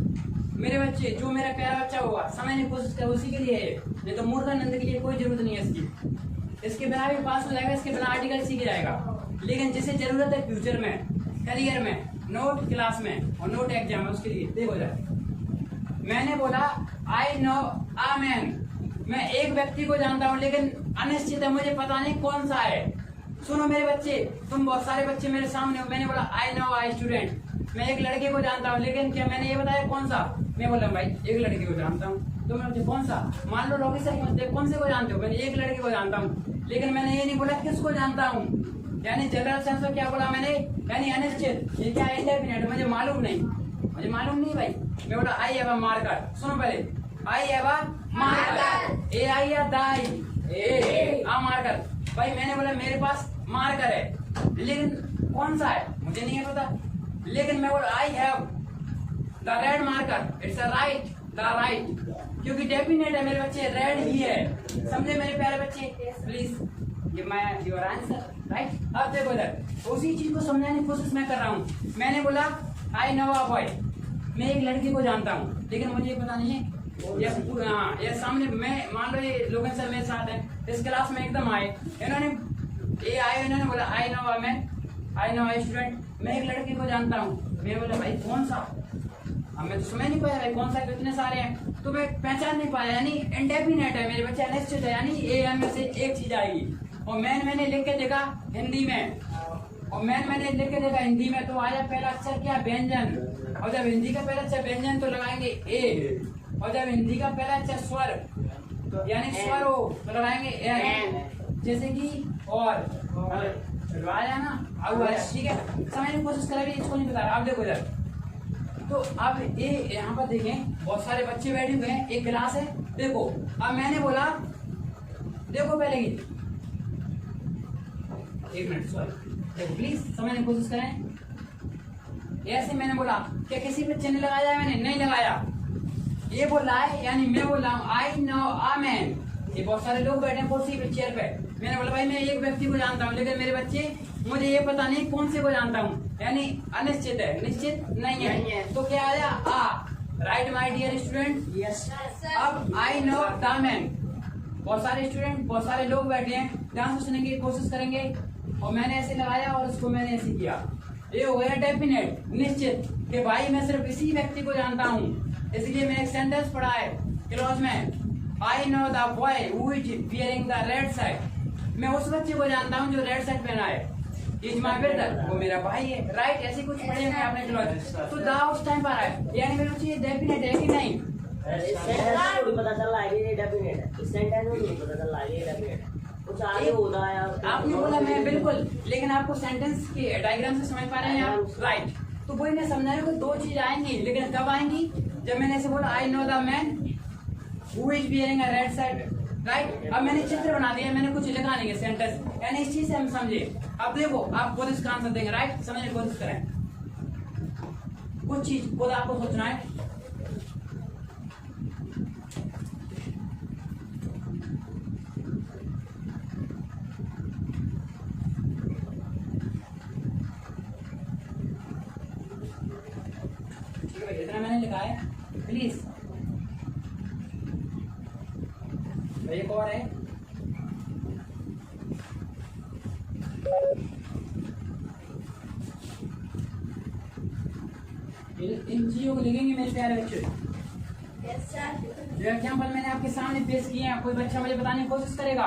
मेरे बच्चे, जो मेरा प्यारा बच्चा होगा समझने की कोशिश कर, उसी के लिए है। नहीं तो मूर्खानंद के लिए कोई जरूरत नहीं है इसकी। इसके बिना भी पास हो जाएगा, इसके बिना आर्टिकल सीख जाएगा। लेकिन जिसे जरूरत है फ्यूचर में, करियर में, नोट क्लास में और नोट एग्जाम में, उसके लिए देखो जरा। मैंने बोला आई नो अ मैन, मैं एक व्यक्ति को जानता हूँ लेकिन अनिश्चित है, मुझे पता नहीं कौन सा है। सुनो मेरे बच्चे, तुम बहुत सारे बच्चे मेरे सामने हो। मैंने बोला आई नो आई स्टूडेंट, मैं एक लड़के को जानता हूँ, लेकिन क्या मैंने ये बताया कौन सा? मैं बोला भाई एक लड़के को जानता हूँ। तो मैं मुझे कौन सा? मान लो रोगी सर कौन से को जानते हो? मैंने एक लड़के को जानता हूँ, लेकिन मैंने ये नहीं बोला किसको जानता हूँ। यानी जनरल सेंस में क्या बोला मैंने? यानी अनिश्चित। ये क्या इंडेफिनेट, मुझे मालूम नहीं, मुझे मालूम नहीं भाई। मैं बोला आई हैव अ मार्कर। सुनो पहले, आई हैव अ मार्कर। ए आई या दाई ए आ मार्कर। भाई मैंने बोला मेरे पास मार्कर है, लेकिन कौन सा है मुझे नहीं है पता। लेकिन मैं बोला आई have the red marker, it's a right, the right, क्योंकि डेफिनेट है मेरे बच्चे, रेड ही है। समझे मेरे प्यारे बच्चे? प्लीज ये मैं योर आंसर, राइट? अब देखो इधर उसी चीज को समझाने की कोशिश मैं कर रहा हूँ। मैंने बोला आई नो अ बॉय, मैं एक लड़के को जानता हूँ, लेकिन मुझे ये पता नहीं है ये सामने मैं मान लो ये लोगों से मेरे साथ है, इस क्लास में एकदम आए, इन्होंने ये आए, इन्होंने बोला I know a man, I know a student, मैं एक लड़के को जानता हूँ। मैं बोला भाई कौन सा? अब मैं तो समझ नहीं पाया भाई कौन सा, कितने सारे हैं तो मैं पहचान नहीं पाया। यानी इंडेफिनेट है मेरे बच्चे, अनिश्चित है, यानी ए एम में से एक चीज आएगी। और मैंने लिख के देखा हिंदी में, और मैंने लिख के देखा हिंदी में, तो आया पहला अक्षर क्या? व्यंजन। और जब हिंदी का पहला अक्षर व्यंजन तो लगाएंगे ए, और जब हिंदी का पहला अक्षर स्वर यानी स्वर हो तो लगाएंगे एन, जैसे कि और चलवाया ना अब हुआ है, ठीक है। समझने की कोशिश करा भी, इसको नहीं बता रहा। आप देखो इधर, तो अब ये यहाँ पर देखें बहुत सारे बच्चे बैठे हुए हैं, एक क्लास है। देखो अब मैंने बोला, देखो पहले ही एक मिनट, सॉरी, देखो प्लीज समझने की कोशिश करें। ऐसे मैंने बोला, क्या किसी बच्चे ने लगाया? मैंने नहीं लगाया। ये बोल रहा है, यानी मैं बोल रहा हूँ आई नो अ मैन। ये बहुत सारे लोग बैठे हैं कुर्सी पे, चेयर पे। मैंने बोला भाई मैं एक व्यक्ति को जानता हूँ, लेकिन मेरे बच्चे, मुझे ये पता नहीं कौन से को जानता हूँ, यानी अनिश्चित है, निश्चित नहीं है। तो क्या आया? A. Right my dear student.
Yes
अब आई नो द मैन। बहुत सारे स्टूडेंट, बहुत सारे लोग बैठे हैं, ध्यान से सुनेंगे, कोशिश करेंगे। और मैंने ऐसे लगाया और उसको मैंने ऐसे किया। ये हो गया डेफिनेट, निश्चित, कि भाई मैं सिर्फ इसी व्यक्ति को जानता हूँ। इसलिए मैंने एक सेंटेंस पढ़ा है क्लॉज में, I know the boy who is wearing the red shirt. मैं उस बच्चे को जानता हूँ जो रेड शर्ट पहना है। इज माय ब्रदर, वो मेरा भाई है। राइट, ऐसे कुछ पढ़े हुए आपने क्लॉज। तो द उस टाइम पर आ रहा है, यानी मेरे बच्चे डेफिनेट है कि नहीं?
पता चल रहा है ये डेफिनेट है, इस सेंटेंस में नहीं पता चल रहा है ये डेफिनेट है, कुछ आगे होता है।
आपने बोला मैं बिल्कुल, लेकिन आपको सेंटेंस के डायग्राम से समझ पा रहे हैं आप? राइट। तो वही मैं समझा रहा हूँ, दो चीज आएंगी, लेकिन कब आएंगी? जब मैंने ऐसे बोला I know the man who is wearing a red shirt. Right. अब मैंने चित्र बना दिया, मैंने कुछ लिखा नहीं है सेंटेंस, यानी इस चीज से हम समझे। अब देखो आप खुद इसका आंसर देंगे। राइट, समझने की कोशिश करें। कुछ चीज खुद आपको सोचना है। जितना मैंने लिखा है प्लीज। एक और है, इन चीजों को लिखेंगे मेरे प्यारे बच्चे। जो एग्जाम्पल मैंने आपके सामने पेश किए हैं, कोई बच्चा मुझे बताने की कोशिश करेगा?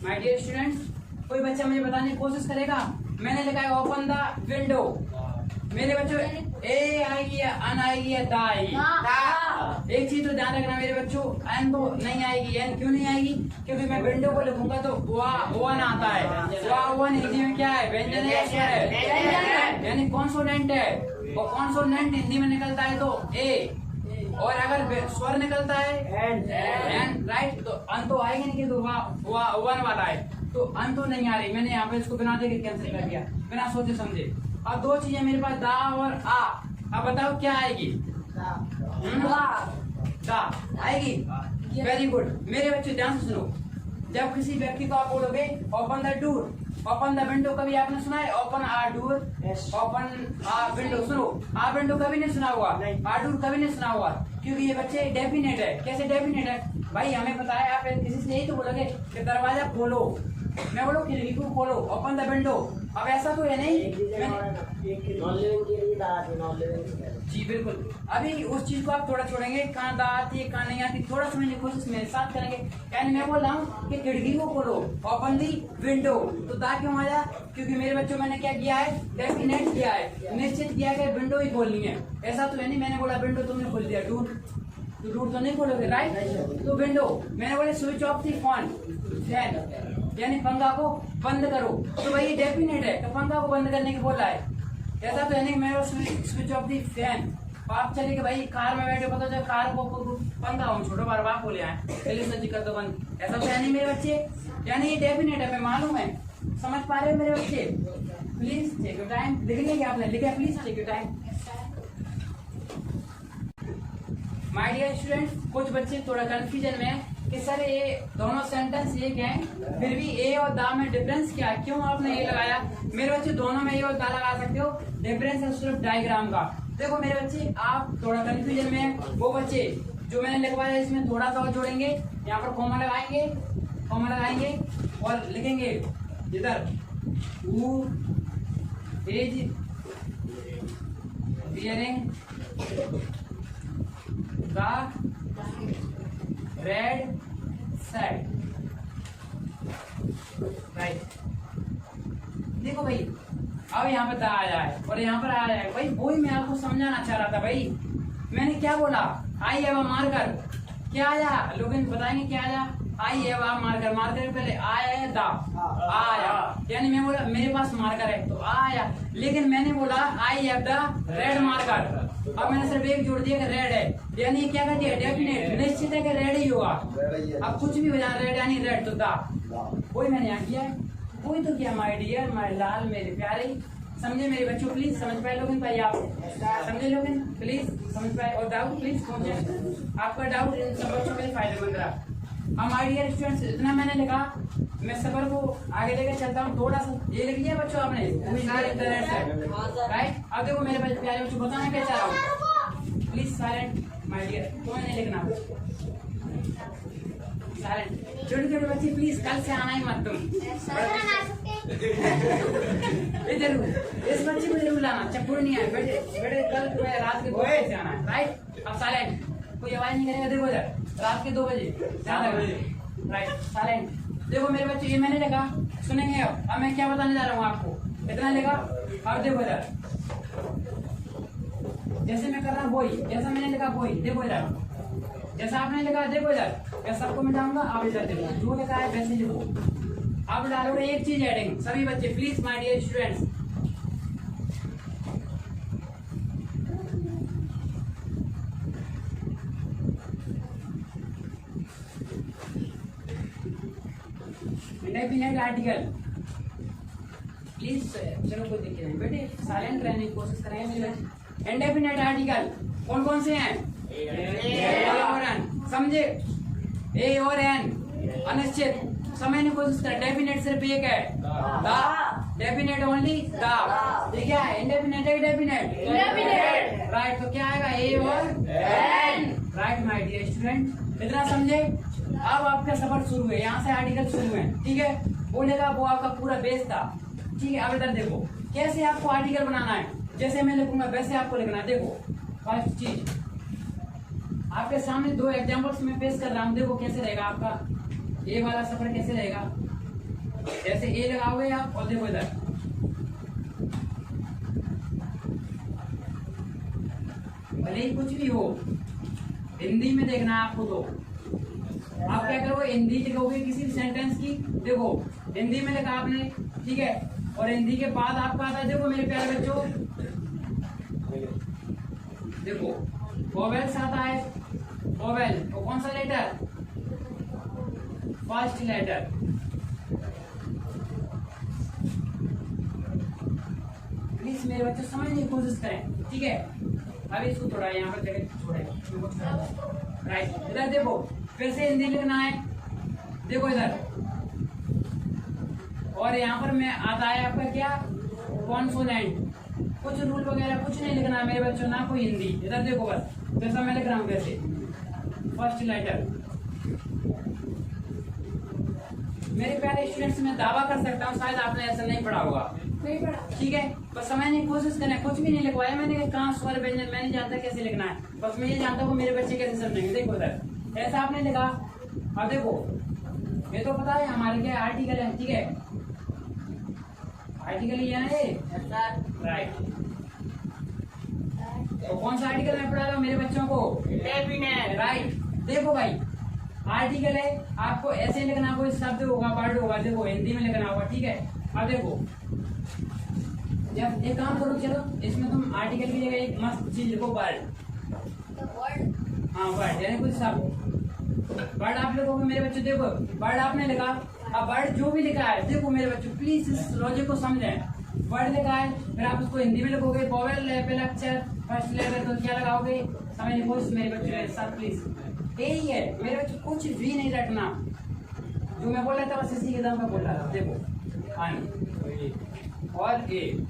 माय डियर स्टूडेंट्स, कोई बच्चा मुझे बताने की कोशिश करेगा? मैंने लिखा है ओपन द विंडो। मेरे बच्चों ए आएगी या अन आएगी या दा आएगी? एक चीज तो ध्यान रखना मेरे बच्चों, एन तो नहीं आएगी। एन क्यों नहीं आएगी? क्योंकि मैं विंडो को लिखूंगा तो वन आता है। वन हिंदी में क्या है? व्यंजन है, यानी कॉन्सोनेंट है। और कॉन्सोनेंट हिंदी में निकलता है तो ए, और अगर स्वर निकलता है एन। राइट, तो अन तो आएगी नहीं, तो वन वाला है, तो अन तो नहीं आ रही। मैंने यहाँ पे इसको बिना देखे कैंसिल कर दिया, बिना सोचे समझे। अब दो चीजें मेरे पास, दा और आ। अब बताओ क्या आएगी? दा आएगी। Very good. मेरे बच्चे ध्यान से सुनो, जब किसी व्यक्ति को आप बोलोगे open the door, open the window, कभी आपने सुना है ओपन आ डोर, ओपन आ विंडो? सुनो, आ विंडो कभी नहीं सुना हुआ, आ डोर कभी नहीं सुना हुआ, क्योंकि ये बच्चे डेफिनेट है। कैसे डेफिनेट है भाई? हमें पता है, आप किसी से यही तो बोलोगे कि दरवाजा खोलो, मैं बोलो खिड़की को खोलो, ओपन द विंडो। अब ऐसा तो है नहीं। जी बिल्कुल। अभी उस चीज को आप थोड़ा छोड़ेंगे, कहाँ दा आती है कहाँ नहीं आती, थोड़ा समझने की कोशिश मेरे साथ करेंगे। यानी मैं बोल रहा हूँ कि खिड़की को खोलो, ओपन दी विंडो, तो दा क्यों आया? क्योंकि मेरे बच्चों मैंने क्या किया है? डेफिनेट किया है, निश्चित किया कि विंडो ही खोलनी है। ऐसा तो है नहीं मैंने बोला विंडो तुमने खोल दिया, डोर तो नहीं खोलोगे। राइट, तो विंडो मैंने बोले स्विच ऑफ दी फैन, यानी पंखा को बंद करो। तो भाई ये डेफिनेट है, तो पंखा को बंद करने की बोला है। ऐसा तो है नहीं मैं स्विच ऑफ दी फैन। आप चले कि भाई कार में बैठे, पता चला कार को पंखा हम छोटो बार बाप बोले आए, पहले सज्जी कर दो बंद। ऐसा तो है नहीं मेरे बच्चे, यानी ये डेफिनेट है, मैं मालूम है। समझ पा रहे हो मेरे बच्चे? Please take your time. लिख लिया आपने? लिखा? Please take your time. My dear students, कुछ बच्चे थोड़ा कंफ्यूजन में है कि सर ये दोनों सेंटेंस एक हैं, फिर भी ए और दा में डिफरेंस क्या है? क्यों आपने ये लगाया? मेरे बच्चे दोनों में ए और दा लगा सकते हो, डिफरेंस है सिर्फ डायग्राम का। देखो मेरे बच्चे, आप थोड़ा कंफ्यूजन में है, वो बच्चे जो मैंने लिखवाया इसमें थोड़ा सा और जोड़ेंगे, यहाँ पर कॉमा लगाएंगे और लिखेंगे इधर who is wearing the red shirt. Right, देखो भाई अब यहाँ पर दा आया है और यहाँ पर आया है भाई, वही मैं आपको समझाना चाह रहा था भाई। मैंने क्या बोला? आई हैव अ मार्कर, क्या आया? लोग बताएंगे क्या आया? आई है आप मार्कर पहले आया है दा आया, यानी मैं बोला मेरे पास मार्कर है तो आया, लेकिन मैंने बोला आई हैव द रेड मार्कर। अब मैंने सिर्फ एक जोड़ दिया कि रेड है, यानी क्या कर दिया डेफिनेट, निश्चित है कि रेड ही होगा। अब कुछ भी हो जाए रेड यानी रेड तो दा, वही मैंने यहाँ किया है, वही तो किया माय डियर माय लाल मेरे प्यारे। समझे मेरे बच्चों, प्लीज समझ पाए लोग भाई, आप समझे लोग प्लीज समझ पाए, और डाउट प्लीज पूछे, आपका डाउट इन सब बच्चों के लिए फायदेमंद रहा। अब माय डियर स्टूडेंट्स इतना मैंने लिखा, मैं सफर को आगे लेकर चलता हूँ। थोड़ा सा ये लिख लिया बच्चों आपने राइट। अब देखो मेरे बच्चे प्यारे बच्चों बताना क्या चाह रहा हूँ, प्लीज साइलेंट माय डियर, तो मैंने लिखना साइलेंट। छोटे छोटे बच्चे प्लीज कल से आना ही मत तुम, जरूर इस बच्चे को जरूर लाना, चक्कर नहीं है बेटे, बेटे कल रात के 2 बजे से आना है राइट। अब साइलेंट, कोई आवाज नहीं करेगा, देखो इधर रात के 2 बजे राइट साइलेंट। देखो मेरे बच्चे ये मैंने लिखा, सुनेंगे अब मैं क्या बताने जा रहा हूँ आपको, इतना लिखा। अब देखो इधर जैसे मैं कर रहा हूँ वही, जैसा मैंने लिखा वही, देखो इधर जैसा आपने लिखा, देखो इधर मैं सबको मिटाऊंगा, आप इधर देखो जो लिखा है वैसे लिखो। अब डालोगे एक चीज एडिंग, सभी बच्चे please my dear students, indefinite article please, चलो कोई दिक्कत नहीं बेटे, साइलेंट रहने की कोशिश करेंगे मेरे बच्चे। इंडेफिनिट आर्टिकल कौन कौन से हैं? ए और एन, समझे? ए और एन अनिश्चित, समझने की कोशिश करें। डेफिनेट सिर्फ एक है दा, डेफिनेट ओनली दा, ये क्या है? इंडेफिनेट है डेफिनेट राइट, तो क्या आएगा ए और an right my dear student, इतना समझे? अब आपका सफर शुरू है, यहाँ से आर्टिकल शुरू है, ठीक है? बोलेगा वो आपका पूरा बेस था, ठीक है? अब इधर देखो कैसे आपको आर्टिकल बनाना है, जैसे मैं लिखूंगा वैसे आपको लिखना है। देखो फर्स्ट चीज आपके सामने 2 एग्जांपल्स में पेश कर रहा हूँ, देखो कैसे रहेगा आपका ए वाला सफर कैसे रहेगा। जैसे ए लगाओगे आप, और देखो इधर भले ही कुछ भी हो, हिंदी में देखना है आपको, तो आप क्या करोगे हिंदी लिखोगे किसी भी सेंटेंस की, देखो हिंदी में लिखा आपने, ठीक है? और हिंदी के बाद आपका आता है, देखो मेरे प्यारे बच्चों, देखो वोवेल्स आता है, वोवेल तो कौन सा लेटर? First letter. प्लीज मेरे बच्चों समझने की कोशिश करें, ठीक है? अभी इसको थोड़ा यहाँ पर जगह छोड़े राइट। इधर देखो फिर से हिंदी लिखना है, देखो इधर, और यहाँ पर मैं आता है आपका क्या कॉन्सोनेंट, कुछ रूल वगैरह कुछ नहीं लिखना है मेरे बच्चों, ना कोई हिंदी। इधर देखो बस जैसा मैं लिख रहा हूँ वैसे फर्स्ट लेटर। मेरे प्यारे स्टूडेंट्स मैं दावा कर सकता हूँ शायद आपने ऐसा नहीं पढ़ा होगा, ठीक है? बस समझने की कोशिश करें, कुछ भी नहीं लिखवाया मैंने, कहाँ स्वर व्यंजन मैं नहीं जानता कैसे लिखना है, बस मैं ये जानता हूँ मेरे बच्चे कैसे समझेंगे। देखो इधर ऐसा आपने लिखा, अब देखो ये तो पता है हमारे क्या आर्टिकल है, ठीक है? आर्टिकल ये है राइट, तो कौन सा आर्टिकल मैं पढ़ा रहा हूँ मेरे बच्चों को? Definite right. देखो भाई आर्टिकल है, आपको ऐसे लिखना, कोई शब्द होगा वर्ड होगा, देखो हिंदी में लिखना होगा, ठीक है? अब देखो जब एक काम करो, चलो इसमें तुम आर्टिकल की जगह एक मस्त चीज लिखो वर्ड, हाँ वर्ड यानी कुछ शब्द, वर्ड आप लिखोगे मेरे बच्चों। देखो वर्ड आपने लिखा, अब वर्ड जो भी लिखा है, देखो मेरे बच्चों प्लीज इस लॉजिक को समझें। वर्ड लिखा है, फिर आप उसको हिंदी में लिखोगे, वोवेल है पहला अक्षर फर्स्ट लेटर, तो क्या लगाओगे? समझने की कोशिश मेरे बच्चों सब प्लीज, यही है मेरे बच्चों, कुछ भी नहीं रटना, जो मैं बोल रहा था बस इसी के दम पे बोल रहा था। देखो आनी और ए,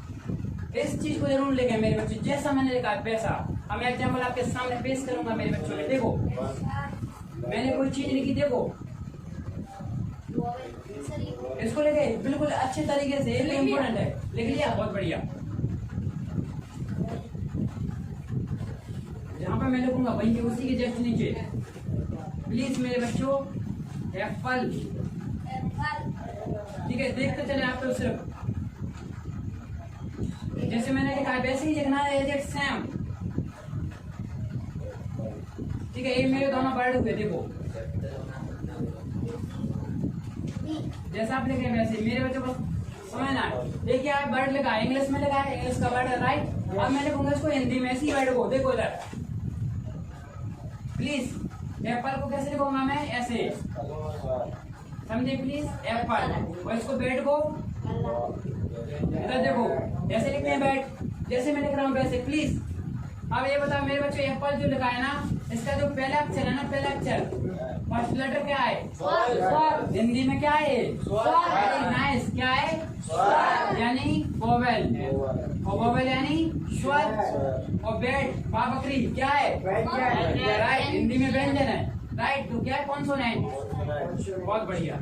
इस चीज को जरूर लिखें मेरे बच्चों, जैसा मैंने लिखा वैसा। अब मैं एग्जाम्पल आपके सामने पेश करूंगा मेरे बच्चों में, देखो मैंने कोई चीज लिखी, देखो इसको लिखे बिल्कुल अच्छे तरीके से, ये इम्पोर्टेंट है, लिख लिया बहुत बढ़िया। जहाँ पर मैं लिखूंगा वहीं उसी के जस्ट नीचे प्लीज मेरे बच्चों एप्पल, ठीक है? देखते चले आप तो सिर्फ जैसे मैंने लिखा है वैसे ही लिखना है, एज इट सेम, ठीक है? ये मेरे दोनों वर्ड हुए, देखो जैसा आप लिख रहे हैं वैसे मेरे बच्चों को समझना है। ये क्या है, वर्ड लिखा है, इंग्लिश में लिखा है, इंग्लिश का वर्ड है, राइट। अब मैं लिखूंगा इसको हिंदी में, इसी वर्ड को देखो इधर प्लीज। एप्पल को कैसे लिखूंगा मैं, ऐसे, समझे प्लीज, एप्पल। और इसको बेड को इधर देखो, जैसे लिखते हैं बेड, जैसे मैं लिख रहा हूँ वैसे, प्लीज। अब ये बताओ मेरे बच्चों, एप्पल जो लिखा है ना, इसका जो पहला अक्षर है ना, पहला अक्षर फर्स्ट लेटर क्या है, स्वर। हिंदी में क्या है, वेरी नाइस, क्या है, यानी वोवेल, और वोवेल यानी स्वर। और बेड, बा बकरी, क्या है, राइट, हिंदी में व्यंजन है, राइट। तो क्या है, कॉन्सोनेंट। बहुत बढ़िया,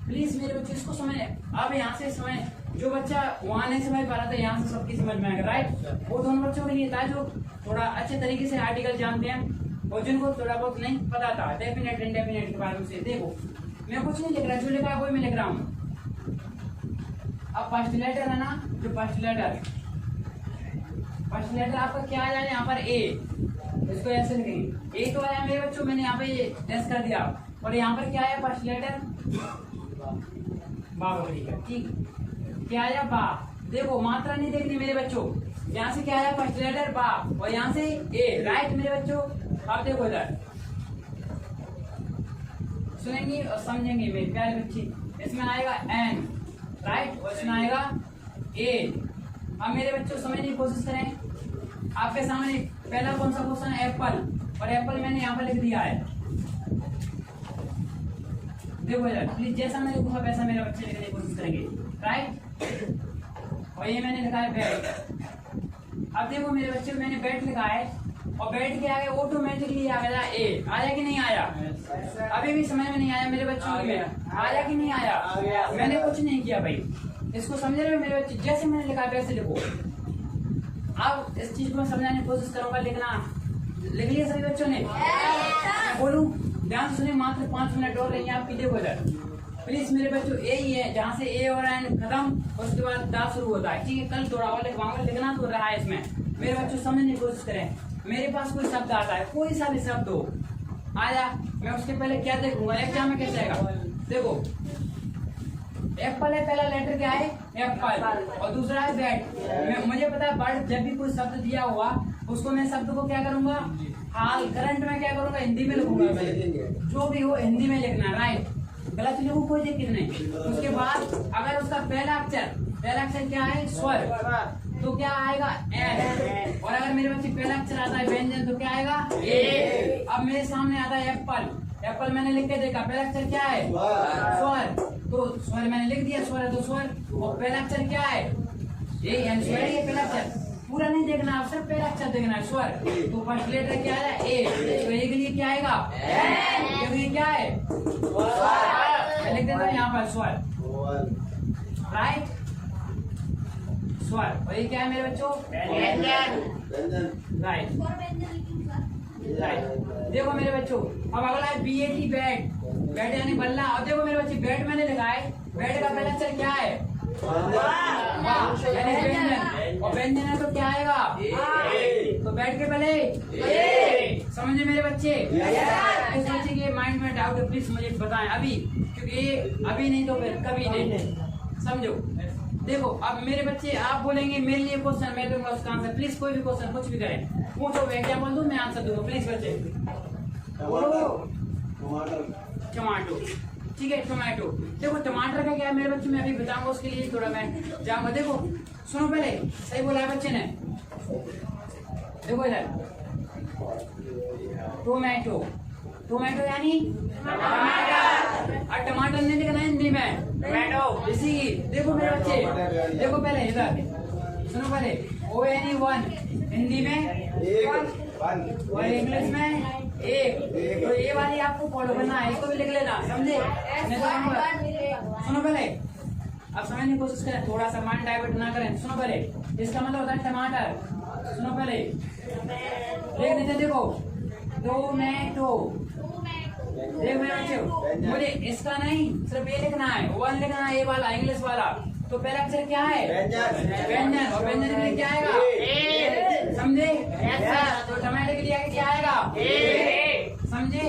प्लीज मेरे बच्चे इसको समझ। अब यहाँ से समझ, जो बच्चा वहां नहीं समझ पा रहा था, यहाँ से सबकी समझ में आएगा, राइट। वो दोनों बच्चों के लिए था जो थोड़ा अच्छे तरीके से आर्टिकल जानते हैं, और जिनको थोड़ा बहुत नहीं पता था डेफिनेट इंडेफिनेट के बारे में से। देखो मैं कुछ नहीं लिख रहा, जो लिखा है वही मैं लिख रहा हूँ। अब फर्स्ट लेटर है ना, जो फर्स्ट लेटर आपका क्या आया यहाँ पर, ए। इसको ऐसे लिखेंगे, ए तो आया मेरे बच्चों, मैंने यहाँ पे एस कर दिया। और यहाँ पर क्या आया, फर्स्ट लेटर बा बकरी का, ठीक। क्या आया, बा। देखो मात्रा नहीं देखनी मेरे बच्चों, यहाँ से क्या आया, फर्स्ट लेटर बा, और यहाँ से ए, राइट मेरे बच्चों। अब देखो इधर सुनेंगे और समझेंगे मेरे प्यारे बच्चे। इसमें आएगा एन, राइट, और इसमें आएगा ए। अब मेरे बच्चों समझने की कोशिश करें। आपके सामने पहला कौन सा क्वेश्चन है, एप्पल, और एप्पल मैंने यहाँ पर लिख दिया है। देखो यार प्लीज, जैसा मैं लिखूंगा वैसा मेरे बच्चे लिखने की कोशिश करेंगे, राइट। और ये मैंने लिखा है बेड। अब देखो मेरे बच्चे, मैंने बेड लिखा है, और बेड के आगे ऑटोमेटिकली आ गया ए। आया कि नहीं आया, अभी भी समझ में नहीं आया मेरे बच्चों में, आया कि नहीं आया, मैंने कुछ नहीं किया भाई, इसको समझ रहे हो मेरे बच्चे, जैसे मैंने लिखा वैसे लिखो। अब इस चीज को मैं समझाने की कोशिश करूंगा, लिख लिया सभी बच्चों ने, बोलूं ध्यान से सुनिए, मात्र 5 मिनट और लेंगे आपकी। देखो इधर प्लीज मेरे बच्चों, ए ही है, जहाँ से ए और एन खत्म, उसके बाद दा शुरू होता है, ठीक है। कल थोड़ा और लिखवाऊंगा, लिखना तो रहा है इसमें। मेरे बच्चों समझने की कोशिश करें। मेरे पास कोई शब्द आता है, कोई सा भी शब्द हो आया, मैं उसके पहले क्या देखूंगा, एग्जाम में कैसे आएगा। देखो एप्पल है, पहला लेटर क्या है, एप्पल, और दूसरा है बैट। मुझे पता है बर्ड, जब भी कोई शब्द दिया हुआ उसको मैं शब्द को क्या करूंगा, हाल करंट में क्या करूंगा, हिंदी में लिखूंगा। जो भी हो हिंदी में लिखना, राइट। गलत लिखो कोई दिक्कत नहीं। उसके बाद अगर उसका पहला अक्षर क्या है, स्वर, तो क्या आएगा, एन। और अगर मेरे बच्चे पहला अक्षर आता है व्यंजन, तो क्या आएगा, ए। अब मेरे सामने आता है एप्पल मैंने लिख के देखा, पहला अक्षर क्या है, स्वर, तो स्वर मैंने लिख दिया, स्वर है तो स्वर। और पहला अक्षर क्या है, ए, यानी स्वर है पहला अक्षर। पूरा नहीं देखना, आप सिर्फ पहला अक्षर देखना है, स्वर। तो फर्स्ट लेटर क्या है, ए, तो ए के लिए क्या आएगा, क्योंकि ये क्या है, मैं लिख देता हूँ यहाँ पर स्वर, राइट, स्वर। और ये क्या है मेरे बच्चों, राइट। देखो मेरे बच्चों, अब अगला है BAT, बैट यानी बल्ला। और देखो मेरे बच्चे, बैट मैंने लिखा है, बैट का पहला अक्षर क्या है, यानी व्यंजन, और व्यंजन है तो क्या आएगा, तो बैठ के पहले समझे मेरे बच्चे। इस बच्चे के माइंड में डाउट है, प्लीज मुझे बताएं अभी, क्योंकि अभी नहीं तो फिर कभी नहीं, समझो। देखो अब मेरे बच्चे, आप बोलेंगे मेरे लिए क्वेश्चन, मैं दूंगा उसका आंसर। प्लीज कोई भी क्वेश्चन कुछ भी करें, पूछो, मैं क्या बोल दूं, मैं आंसर दूंगा। प्लीज बच्चे बोलो, टमाटो, ठीक है, टोमेटो। देखो टमाटर का क्या है मेरे बच्चे, मैं अभी बताऊंगा, उसके लिए थोड़ा मैं जाऊंगा। देखो सुनो पहले, सही बोला है बच्चे ने। देखो इधर टोमेटो यानी टमाटर, और टमाटर नहीं लिखना है हिंदी में, टोमेटो, इसी। देखो मेरे बच्चे, देखो पहले इधर सुनो, पहले ONE, हिंदी में और इंग्लिश में एक। तो ये वाली आपको फॉलो करना है, इसको भी लिख लेना, समझे। सुनो पहले, अब समझने की कोशिश करें, थोड़ा सा माइंड डाइवर्ट ना करें। सुनो पहले, इसका मतलब होता है टमाटर। सुनो पहले, देख लेते, देखो टोमेटो। देख मेरे बच्चों, मुझे इसका नहीं, सिर्फ ये लिखना है, वन लिखना है, ये वाला इंग्लिश वाला। तो पहला अक्षर क्या है, व्यंजन, और व्यंजन के लिए क्या आएगा, समझे। तो टमाटर के लिए क्या आएगा, समझे?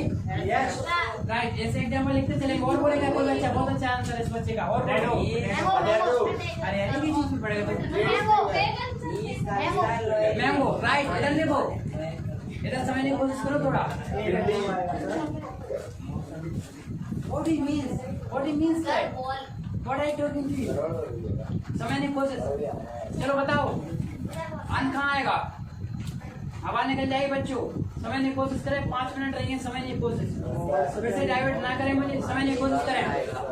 राइट, ऐसे एग्जाम्पल लिखते चलेंगे। और बोलेगा कोई बच्चा, बहुत अच्छा आंसर है इस बच्चे का। और अरे अरे की चीज में पड़ेगा मैंगो। राइट, इधर देखो, इधर समझने की कोशिश करो थोड़ा। What it means? What it means that? What I talking to you? समझने की कोशिश। चलो बताओ, अन कहाँ आएगा? हवा निकल जाएगी बच्चों। समझने की कोशिश करें, 5 मिनट रहेंगे, समझने की कोशिश। फिर से डाइवर्ट ना करें मुझे, समझने की कोशिश करें।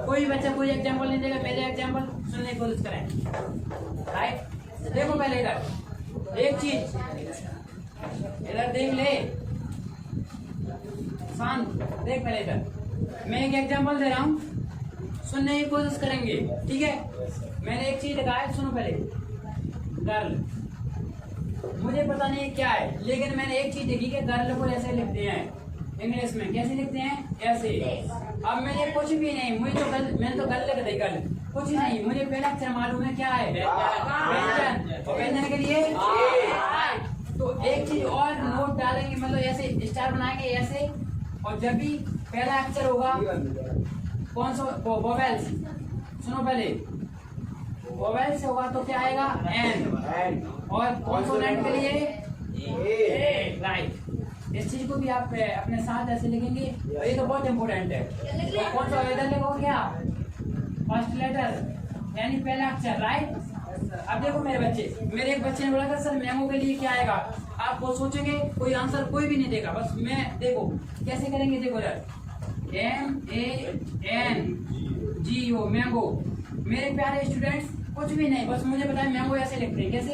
कोई बच्चा कोई एग्जाम्पल नहीं देगा, मेरे एग्जाम्पल सुनने की कोशिश करें। राइट, देखो पहले इधर एक चीज, इधर देख ले, शांत देख पहले इधर। मैं एक एग्जाम्पल दे रहा हूँ, सुनने की कोशिश करेंगे, ठीक है? मैंने एक चीज लिखा है, सुनो पहले। गर्ल, मुझे पता नहीं क्या है, लेकिन मैंने एक चीज देखी कि गर्ल को ऐसे लिखते हैं इंग्लिश में। कैसे लिखते हैं? ऐसे। अब मैंने कुछ भी नहीं, मुझे तो मैंने तो गर्ल लिख दी, गर्ल कुछ नहीं। मुझे पहला अक्षर मालूम है, क्या है? व्यंजन। और व्यंजन के लिए तो एक चीज और नोट डालेंगे, मतलब ऐसे स्टार बनाएंगे ऐसे। और जब भी पहला अक्षर होगा कौन सा? वोवेल्स। सुनो पहले, वोवेल से होगा तो क्या आएगा? एन। और कॉन्सोनेंट के लिए ए। राइट, इस चीज को भी आप अपने साथ ऐसे लिखेंगे, और ये तो बहुत इंपॉर्टेंट है। तो कौन सा इधर लिखो, क्या? फर्स्ट लेटर यानी पहला अक्षर। राइट, अब देखो मेरे बच्चे, मेरे एक बच्चे ने बोला था सर मैंगो के लिए क्या आएगा? आप वो सोचेंगे, कोई आंसर कोई भी नहीं देगा, बस मैं देखो कैसे करेंगे। देखो इधर MANGO, मैंगो। मेरे प्यारे स्टूडेंट्स, कुछ भी नहीं, बस मुझे बताएं मैंगो ऐसे लिखते हैं। कैसे?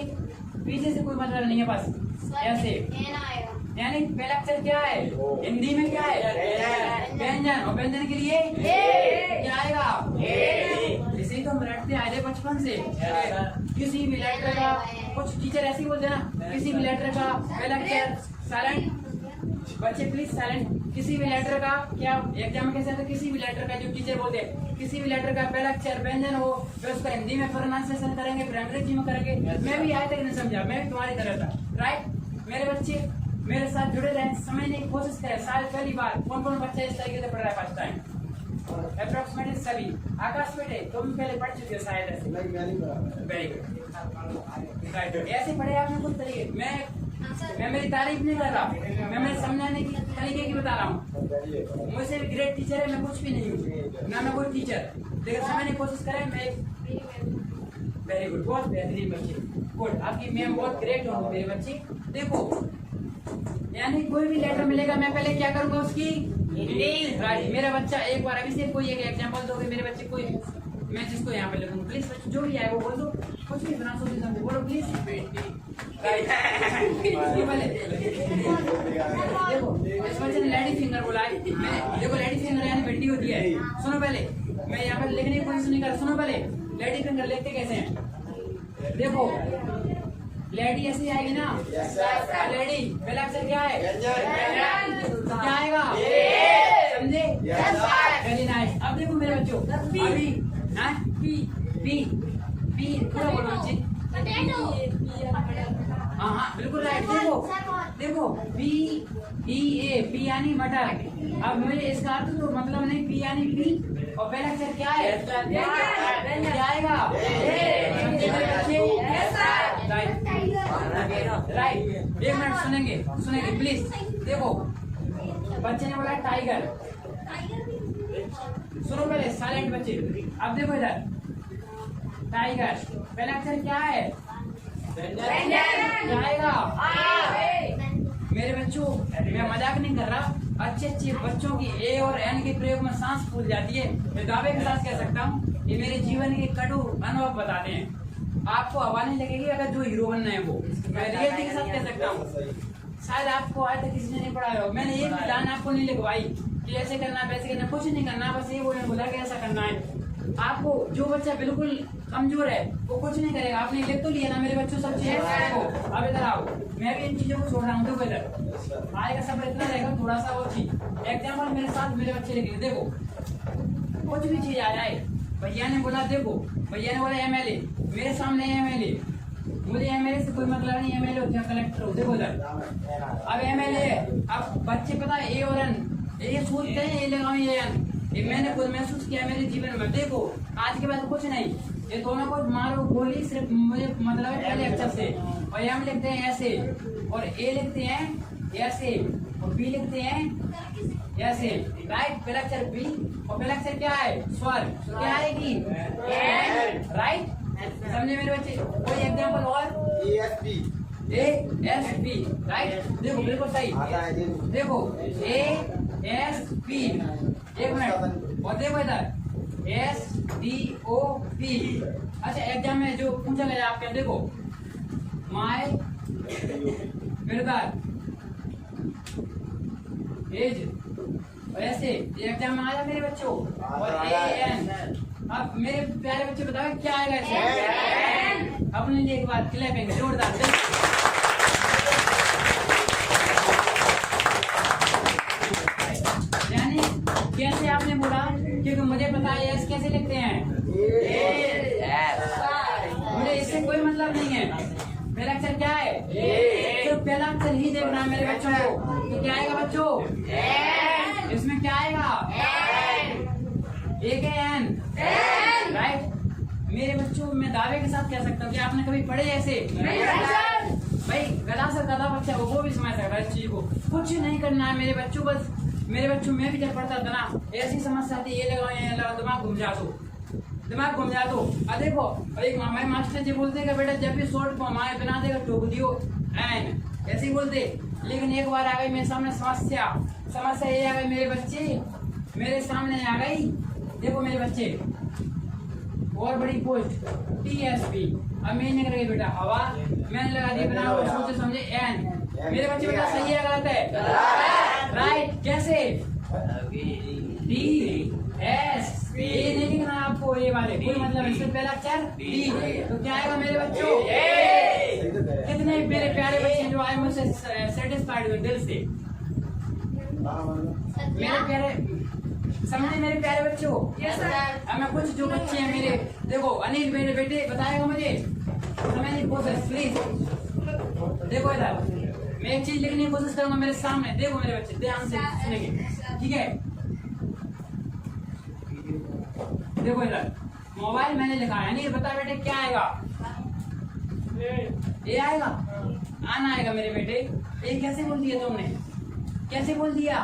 पीछे से कोई मतलब नहीं है, बस ऐसे। यानी पहला अक्षर क्या है हिंदी में? क्या है? व्यंजन। और व्यंजन के लिए क्या आएगा? इसे ही तो हम रटते आए थे बचपन से। किसी भी लेटर का, कुछ टीचर ऐसे ही बोलते हैं ना, किसी भी लेटर का पहला अक्षर साइलेंट। बच्चे प्लीज साइलेंट। किसी भी लेटर का क्या एग्जाम में कैसे? किसी भी लेटर का, जो टीचर बोलते हैं, किसी भी लेटर का पहला अक्षर व्यंजन हो, फिर उसका हिंदी में प्रोनाउंसिएशन करेंगे, फिर अंग्रेजी में करेंगे। मैं भी आज तक नहीं समझा, मैं भी तुम्हारी तरह था। राइट, मेरे बच्चे मेरे साथ जुड़े रहें, समझने की कोशिश करें। शायद पहली बार कौन कौन बच्चा इस तरीके से पढ़ रहा है फर्स्ट टाइम? अप्रोक्सीमेटली सभी। आकाश बेटे, तुम पहले पढ़ चुके हो शायद ऐसे। Very good. राइट, ऐसे पढ़े आपने कुछ तरीके। मैं मेरी तारीफ नहीं कर रहा, मैं मेरे समझाने की तरीके की बता रहा हूँ। मुझसे भी ग्रेट टीचर है, मैं कुछ भी नहीं हूँ, ना मैं कोई टीचर, लेकिन समझने की कोशिश करें। मैं वेरी गुड, बहुत बेहतरीन बच्चे, गुड। आपकी मैम बहुत ग्रेट हो मेरे बच्चे। देखो, यानी कोई भी लेटर मिलेगा, मैं पहले क्या करूंगा? उसकी हिंदी। राइट, मेरा बच्चा एक बार अभी से कोई एक एग्जांपल दोगे मेरे बच्चे? कोई मैं जिसको यहाँ पे लिखूंगा, प्लीज बच्चे जो भी आए वो बोल दो, कुछ भी बना सोचो, बोलो प्लीज। राइट, ये पहले देखो, इस बच्चे ने लेडी फिंगर बोला है। देखो लेडी फिंगर यानी भिंडी होती है। सुनो पहले, मैं यहाँ पे लिखने की कोशिश नहीं कर रहा। सुनो पहले, लेडी फिंगर लिखते कैसे हैं? देखो, लेडी ऐसी आएगी ना, लेडी पहला अक्षर क्या है? क्या आएगा? समझे? Very nice. अब देखो मेरे बच्चों, अभी पी थोड़ा बोलो बच्चे। हाँ बिल्कुल राइट। देखो PEA, पी यानी मटर। अब मुझे इसका अर्थ तो मतलब नहीं, पी यानी पी, और पहला अक्षर क्या है? क्या आएगा? राइट, एक मिनट सुनेंगे प्लीज। देखो, बच्चे ने बोला टाइगर। सुनो पहले, साइलेंट बच्चे। अब देखो इधर, टाइगर पहला अक्षर क्या है? क्या आएगा? मेरे बच्चों, मैं मजाक नहीं कर रहा। अच्छे बच्चों की ए और एन के प्रयोग में सांस फूल जाती है। मैं दावे के साथ कह सकता हूँ, ये मेरे जीवन के कटु अनुभव बताते हैं। आपको हवा नहीं लगेगी अगर जो हीरो बनना है वो, मैं रियलिटी के साथ कह सकता हूँ। शायद आपको आज तक किसी ने नहीं पढ़ाया हो। मैंने एक लाइन आपको नहीं लिखवाई कि ऐसे करना वैसे करना, कुछ नहीं करना, बस ये बोला कि ऐसा करना है। आपको जो बच्चा बिल्कुल कमजोर है वो कुछ नहीं करेगा। आपने लिख तो लिया ना मेरे बच्चों सब चीजें को। अब इधर आओ, मैं भी इन चीजों को छोड़ रहा हूँ। देखो इधर आएगा सब इतना रहेगा, थोड़ा सा और चीज एग्जाम्पल मेरे साथ मेरे बच्चे लिखेंगे। देखो कुछ भी चीज आ जाए, भैया ने बोला, देखो भैया ने बोला MLA, मेरे सामने MLA, मुझे MLA से कोई मतलब नहीं, MLA हो या कलेक्टर हो। देखो इधर अब MLA है। अब बच्चे पता है A और N ये सोचते हैं ये लगाओ ये मैंने खुद महसूस किया मेरे जीवन में। देखो आज के बाद कुछ नहीं, ये दोनों को मारो गोली, सिर्फ मुझे मतलब है पहले अक्षर से। और हम लिखते हैं ऐसे, और ए लिखते हैं ऐसे, और बी लिखते हैं ऐसे, राइट। पहला अक्षर बी, और पहला अक्षर क्या है? स्वर। क्या आएगी? राइट। समझे मेरे बच्चे? कोई एग्जाम्पल और? ASP, right. देखो बिल्कुल सही। देखो ASP, एक मिनट, और देखो इधर SDOP। अच्छा एग्जाम में जो पूछा गया आपके, देखो माय बिल्कुल एज, ऐसे एग्जाम में आया मेरे बच्चों। और AN, अब मेरे प्यारे बच्चे बताओ क्या आएगा इसमें? अपने लिए एक बार क्लैपिंग जोरदार। यानी कैसे आपने बोला? क्योंकि मुझे पता है यस कैसे लिखते हैं। मुझे इससे कोई मतलब नहीं है। पहला अक्षर क्या है? तो पहला अक्षर ही देखना है मेरे बच्चों को। तो क्या आएगा बच्चों? इसमें क्या आएगा? एक है एन, राइट। मेरे बच्चों मैं दावे के साथ कह सकता हूँ कि आपने कभी पढ़े ऐसे? भाई गला से गला बच्चा वो भी समझ सकता है इस चीज को। कुछ नहीं करना है मेरे बच्चों, बस मेरे बच्चों में भी जब पढ़ता था ना ऐसी समस्या थी, ये लगाओ ये लगाओ, दिमाग घूम जा दो, दिमाग घूम जा दो। अब देखो एक हमारे मास्टर जी बोलते हैं बेटा जब भी शॉर्ट फॉर्म आए बना देगा टोक दियो एन, ऐसे ही बोलते। लेकिन एक बार आ गई मेरे सामने समस्या ये आ गई मेरे बच्चे, मेरे सामने आ गई। देखो मेरे बच्चे, और बड़ी पोस्ट TSP। अब मैंने कर बेटा हवा, मैंने लगा दी बना सोचे समझे एन। मेरे बच्चे बेटा सही है गलत है? राइट। कैसे? DSP नहीं लिखना आपको, ये वाले कोई मतलब इससे पहला अक्षर D। तो क्या आएगा मेरे बच्चों? कितने मेरे प्यारे बच्चे जो आए मुझसे सेटिस्फाइड हुए दिल से? मेरे प्यारे समझे मेरे प्यारे बच्चों? अब मैं कुछ जो बच्चे हैं मेरे, देखो अनिल मेरे बेटे बताएगा मुझे समझने की कोशिश प्लीज। देखो इधर मैं एक चीज लिखने की कोशिश करूंगा मेरे सामने। देखो मेरे बच्चे ध्यान से सुनेंगे, ठीक है? देखो इधर मोबाइल मैंने लिखा है, नहीं बता बेटे क्या आएगा? ये आएगा, आना आएगा मेरे बेटे। ये कैसे बोल दिया तुमने? कैसे बोल दिया?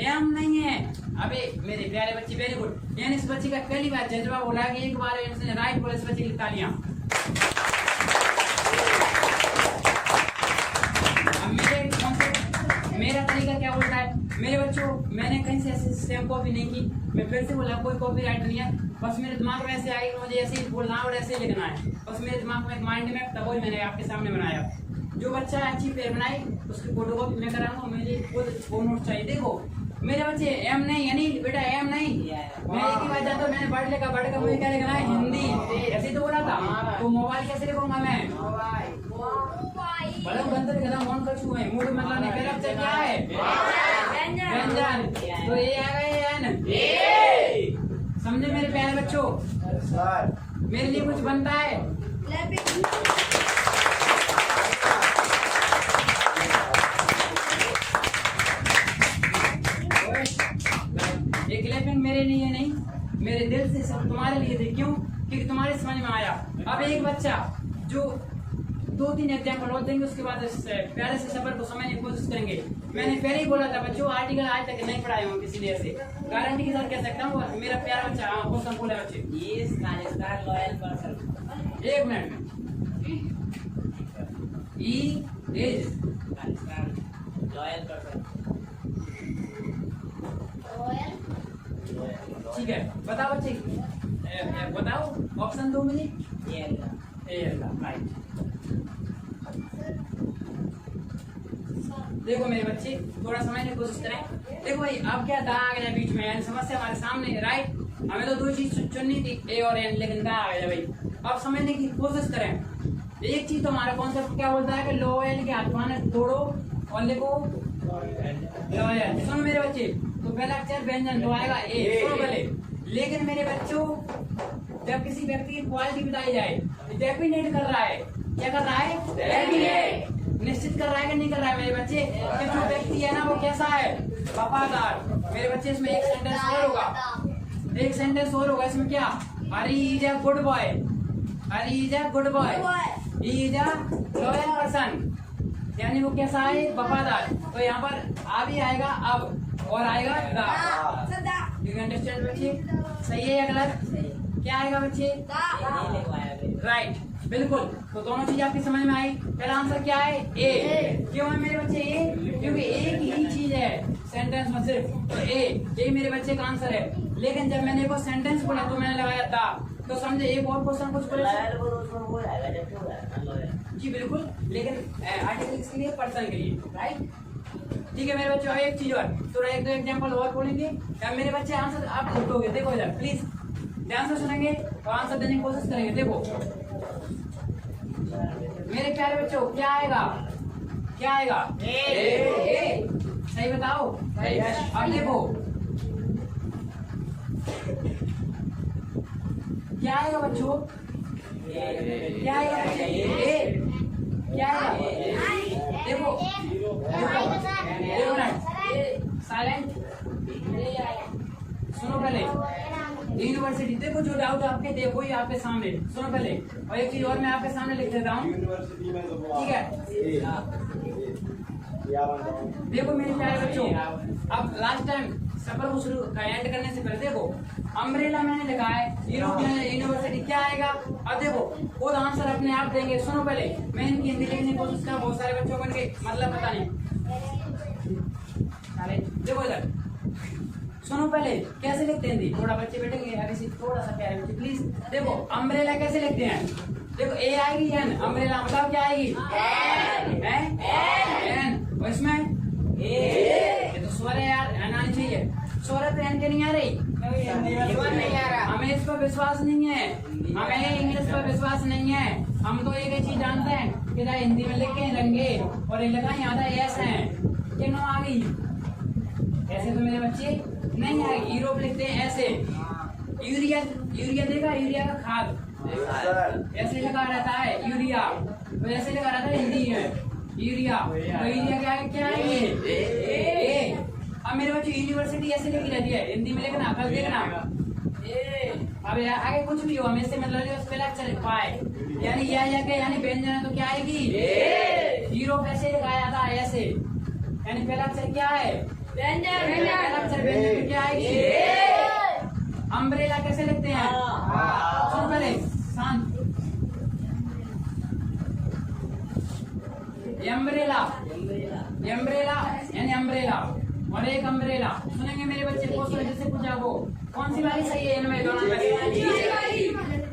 एम नहीं है। अबे मेरे प्यारे बच्चे वेरी गुड। यानी इस बच्चे का पहली बार जज्बा बोला कि एक बार इसने राइट बोला, इस बच्चे की तालियां। अब मेरा तरीका क्या बोलता है मेरे बच्चों? मैंने कहीं से ऐसे सेम कॉपी नहीं की, मैं फिर से बोला कोई कॉपी राइट नहीं है। बस मेरे दिमाग में ऐसे आई कि मुझे ऐसे ही बोलना और ऐसे ही लिखना है। बस मेरे दिमाग में एक माइंड में तब वही मैंने आपके सामने बनाया। जो बच्चा अच्छी पेयर बनाई उसकी फोटोकॉपी मैं कराऊंगा, मुझे खुद नोट चाहिए। देखो मेरे बच्चे एम नहीं, यानी बेटा एम नहीं। मैं एक ही बात जानता हूँ, मैंने वर्ड लिखा, वर्ड का मुझे क्या लिखना है? हिंदी। ऐसे तो बोला था। तो मोबाइल कैसे लिखूंगा मैं? बड़ा गंदा लिखा था, मौन कर छुए मूड मतलब नहीं। पहला अक्षर क्या है? व्यंजन। तो ये आ गए एन। समझे मेरे प्यारे बच्चों? मेरे लिए कुछ बनता है? एक क्लैपिंग मेरे लिए नहीं, मेरे दिल से सब तुम्हारे लिए थी। क्यों? क्योंकि तुम्हारे समझ में आया। अब एक बच्चा जो 2-3 एग्जाम्पल और देंगे, उसके बाद प्यारे से सफर को समझने की कोशिश करेंगे। मैंने पहले ही बोला था बच्चों आर्टिकल आज तक नहीं पढ़ाए हूँ किसी लिए से, गारंटी के साथ कह सकता हूँ। मेरा प्यारा बच्चा क्वेश्चन बोला बच्चे लॉयल पर्सन। एक मिनट लॉयल पर्सन, ठीक है? बताओ बच्चे, बताओ ऑप्शन दो मुझे। राइट। देखो मेरे बच्चे थोड़ा समझने की कोशिश करें। देखो भाई अब क्या दा आ गया बीच में, यानी समस्या हमारे सामने, राइट। हमें तो 2 चीज चुननी थी, ए और एन, लेकिन दा आ गया भाई। अब समझने की कोशिश करें। एक चीज तो हमारा कॉन्सेप्ट क्या बोलता है कि लॉयल के हाथ माने तोड़ो और लिखो लॉयल। सुनो मेरे बच्चे, तो पहला अक्षर व्यंजन तो आएगा ए, सुनो पहले। लेकिन मेरे बच्चों जब किसी व्यक्ति की क्वालिटी बताई जाए, डेफिनेट कर रहा है क्या कर रहा है? डेफिनेट। निश्चित कर रहा है कि नहीं कर रहा है मेरे बच्चे कि जो व्यक्ति है ना वो कैसा है? वफादार। मेरे बच्चे इसमें एक सेंटेंस और होगा, एक सेंटेंस और होगा इसमें क्या? Hari is a good boy, Hari is a good boy, he is a loyal person, यानी वो कैसा है? वफादार। तो यहाँ पर आ भी आएगा अब और आएगा दा। यू अंडरस्टैंड बच्चे? सही है या गलत? क्या आएगा बच्चे? राइट, बिल्कुल। तो दोनों चीज आपकी समझ में आई। पहला आंसर क्या है? ए। क्यों है मेरे बच्चे ए? क्योंकि एक ही चीज है सेंटेंस में सिर्फ, तो ए यही मेरे बच्चे का आंसर है। लेकिन जब मैंने वो सेंटेंस बोला तो मैंने लगाया था, तो समझे एक और क्वेश्चन कुछ जी बिल्कुल, लेकिन आर्टिकल किसके लिए? पर्सन के लिए, राइट? ठीक है मेरे बच्चे, और एक चीज और, तो एक दो एग्जांपल और बोलेंगे। मेरे बच्चे आंसर आप लिखोगे, देखो इधर प्लीज ध्यान से सुनेंगे और आंसर देने की कोशिश करेंगे। देखो मेरे प्यारे बच्चों, क्या आएगा? क्या आएगा? ए। सही बताओ। अब देखो क्या आएगा बच्चों? क्या आएगा बच्चे? ए। क्या आएगा? देखो साइलेंट, सुनो पहले। यूनिवर्सिटी, देखो जो डाउट आपके देखो ही आपके सामने, सुनो पहले। और एक चीज और मैं आपके सामने लिख देता हूँ, ठीक है? देखो मेरे प्यारे बच्चों, अब लास्ट टाइम सफर को शुरू एंड करने से पहले देखो अम्ब्रेला मैंने लिखा है, यूनिवर्सिटी क्या आएगा? अब देखो खुद आंसर अपने आप देंगे। सुनो पहले, मैं इनकी हिंदी लिखने की कोशिश कर, बहुत सारे बच्चों को इनके मतलब पता नहीं। देखो इधर सुनो पहले, कैसे लिखते हैं हिंदी? थोड़ा बच्चे बैठेंगे अभी से, थोड़ा सा प्यारे बच्चे प्लीज। देखो अम्ब्रेला कैसे लिखते हैं? देखो ए आएगी एन, अम्ब्रेला मतलब क्या आएगी? एन। और इसमें ये तो स्वर है यार, एन आनी चाहिए। स्वर तो एन के नहीं आ रही, नहीं आ रहा। हमें इस पर विश्वास नहीं है, हमें इंग्लिश पर विश्वास नहीं है। हम तो एक ही चीज जानते हैं कि हिंदी में लिखे रंगे और लिखा यहाँ था एस है, क्यों आ गई? ऐसे तो मेरे बच्चे नहीं आएगी, यूरोप लिखते हैं ऐसे। यूरिया, यूरिया देखा? यूरिया का खाद ऐसे लिखा रहता है यूरिया, तो ऐसे लिखा रहता है हिंदी में यूरिया। तो यूरिया क्या है? क्या है ये? अब मेरे बच्चे यूनिवर्सिटी ऐसे लिखी रहती है हिंदी में, लिखना कल देखना। अब आगे कुछ भी हो, हमें से मतलब उस पहले अक्षर पाए, यानी या के यानी व्यंजन है तो क्या आएगी? यूरोप ऐसे लिखाया था ऐसे, यानी पहला अक्षर क्या है? व्यंजन। पहला अक्षर व्यंजन तो क्या आएगी? अम्ब्रेला कैसे लिखते हैं? सुन पहले शांत। अम्ब्रेला, अम्ब्रेला यानी अम्ब्रेला और एक अम्ब्रेला। सुनेंगे मेरे बच्चे क्वेश्चन जैसे पूछा वो कौन सी वाली सही है इनमें दोनों में?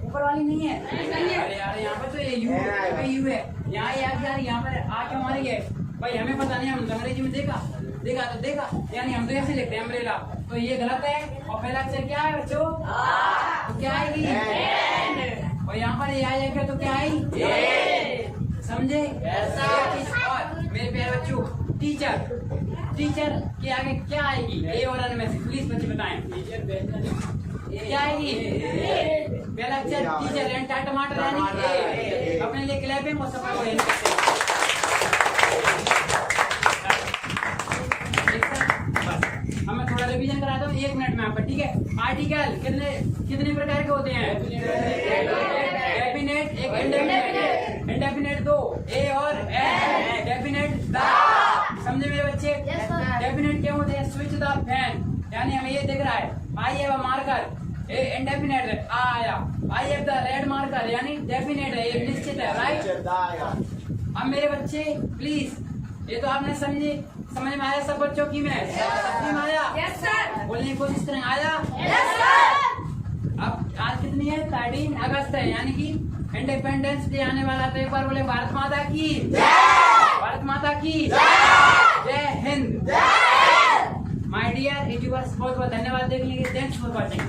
ऊपर वाली नहीं है। अरे यार यहाँ पे तो ये यू है, यहाँ यार यहाँ पर आ क्यों हमारी है भाई? हमें पता नहीं, हम अंग्रेजी में देखा तो देखा, यानी हम तो ऐसे लिखते हैं अम्ब्रेला, तो ये गलत है। और पहला अक्षर क्या है बच्चों? तो क्या आएगी? और यहाँ पर ये आएगा तो क्या आएगी? समझे? और मेरे प्यारे बच्चों, टीचर, टीचर के आगे क्या आएगी? ए और एन में से प्लीज बच्चे बताएं क्या आएगी? पहला अक्षर टीचर, एंड टमाटर यानी ए। अपने लिए क्लैपिंग और सफर को मैं थोड़ा रिवीजन कराता हूँ 1 मिनट में आपका, ठीक है? आर्टिकल कितने प्रकार के होते हैं? डेफिनेट, एक इंडेफिनेट। इंडेफिनेट 2, ए और एन। Definite the. समझे मेरे बच्चे? डेफिनेट क्या होते हैं? स्विच द फैन, यानी हमें ये दिख रहा है I have a marker, a indefinite a आया। I have the red marker यानी डेफिनेट है, ये निश्चित है, राइट? अब मेरे बच्चे प्लीज, ये तो आपने समझ में आया सब बच्चों की? में आया? Yes sir. बोलने की कोशिश करें, आया? Yes sir. अब आज कितनी है? 13 अगस्त है, यानी कि इंडिपेंडेंस डे आने वाला। तो एक बार बोले भारत माता की जय। भारत माता की जय हिंद। माय डियर यूट्यूबर्स, बहुत बहुत धन्यवाद देखने के लिए। Thanks for watching.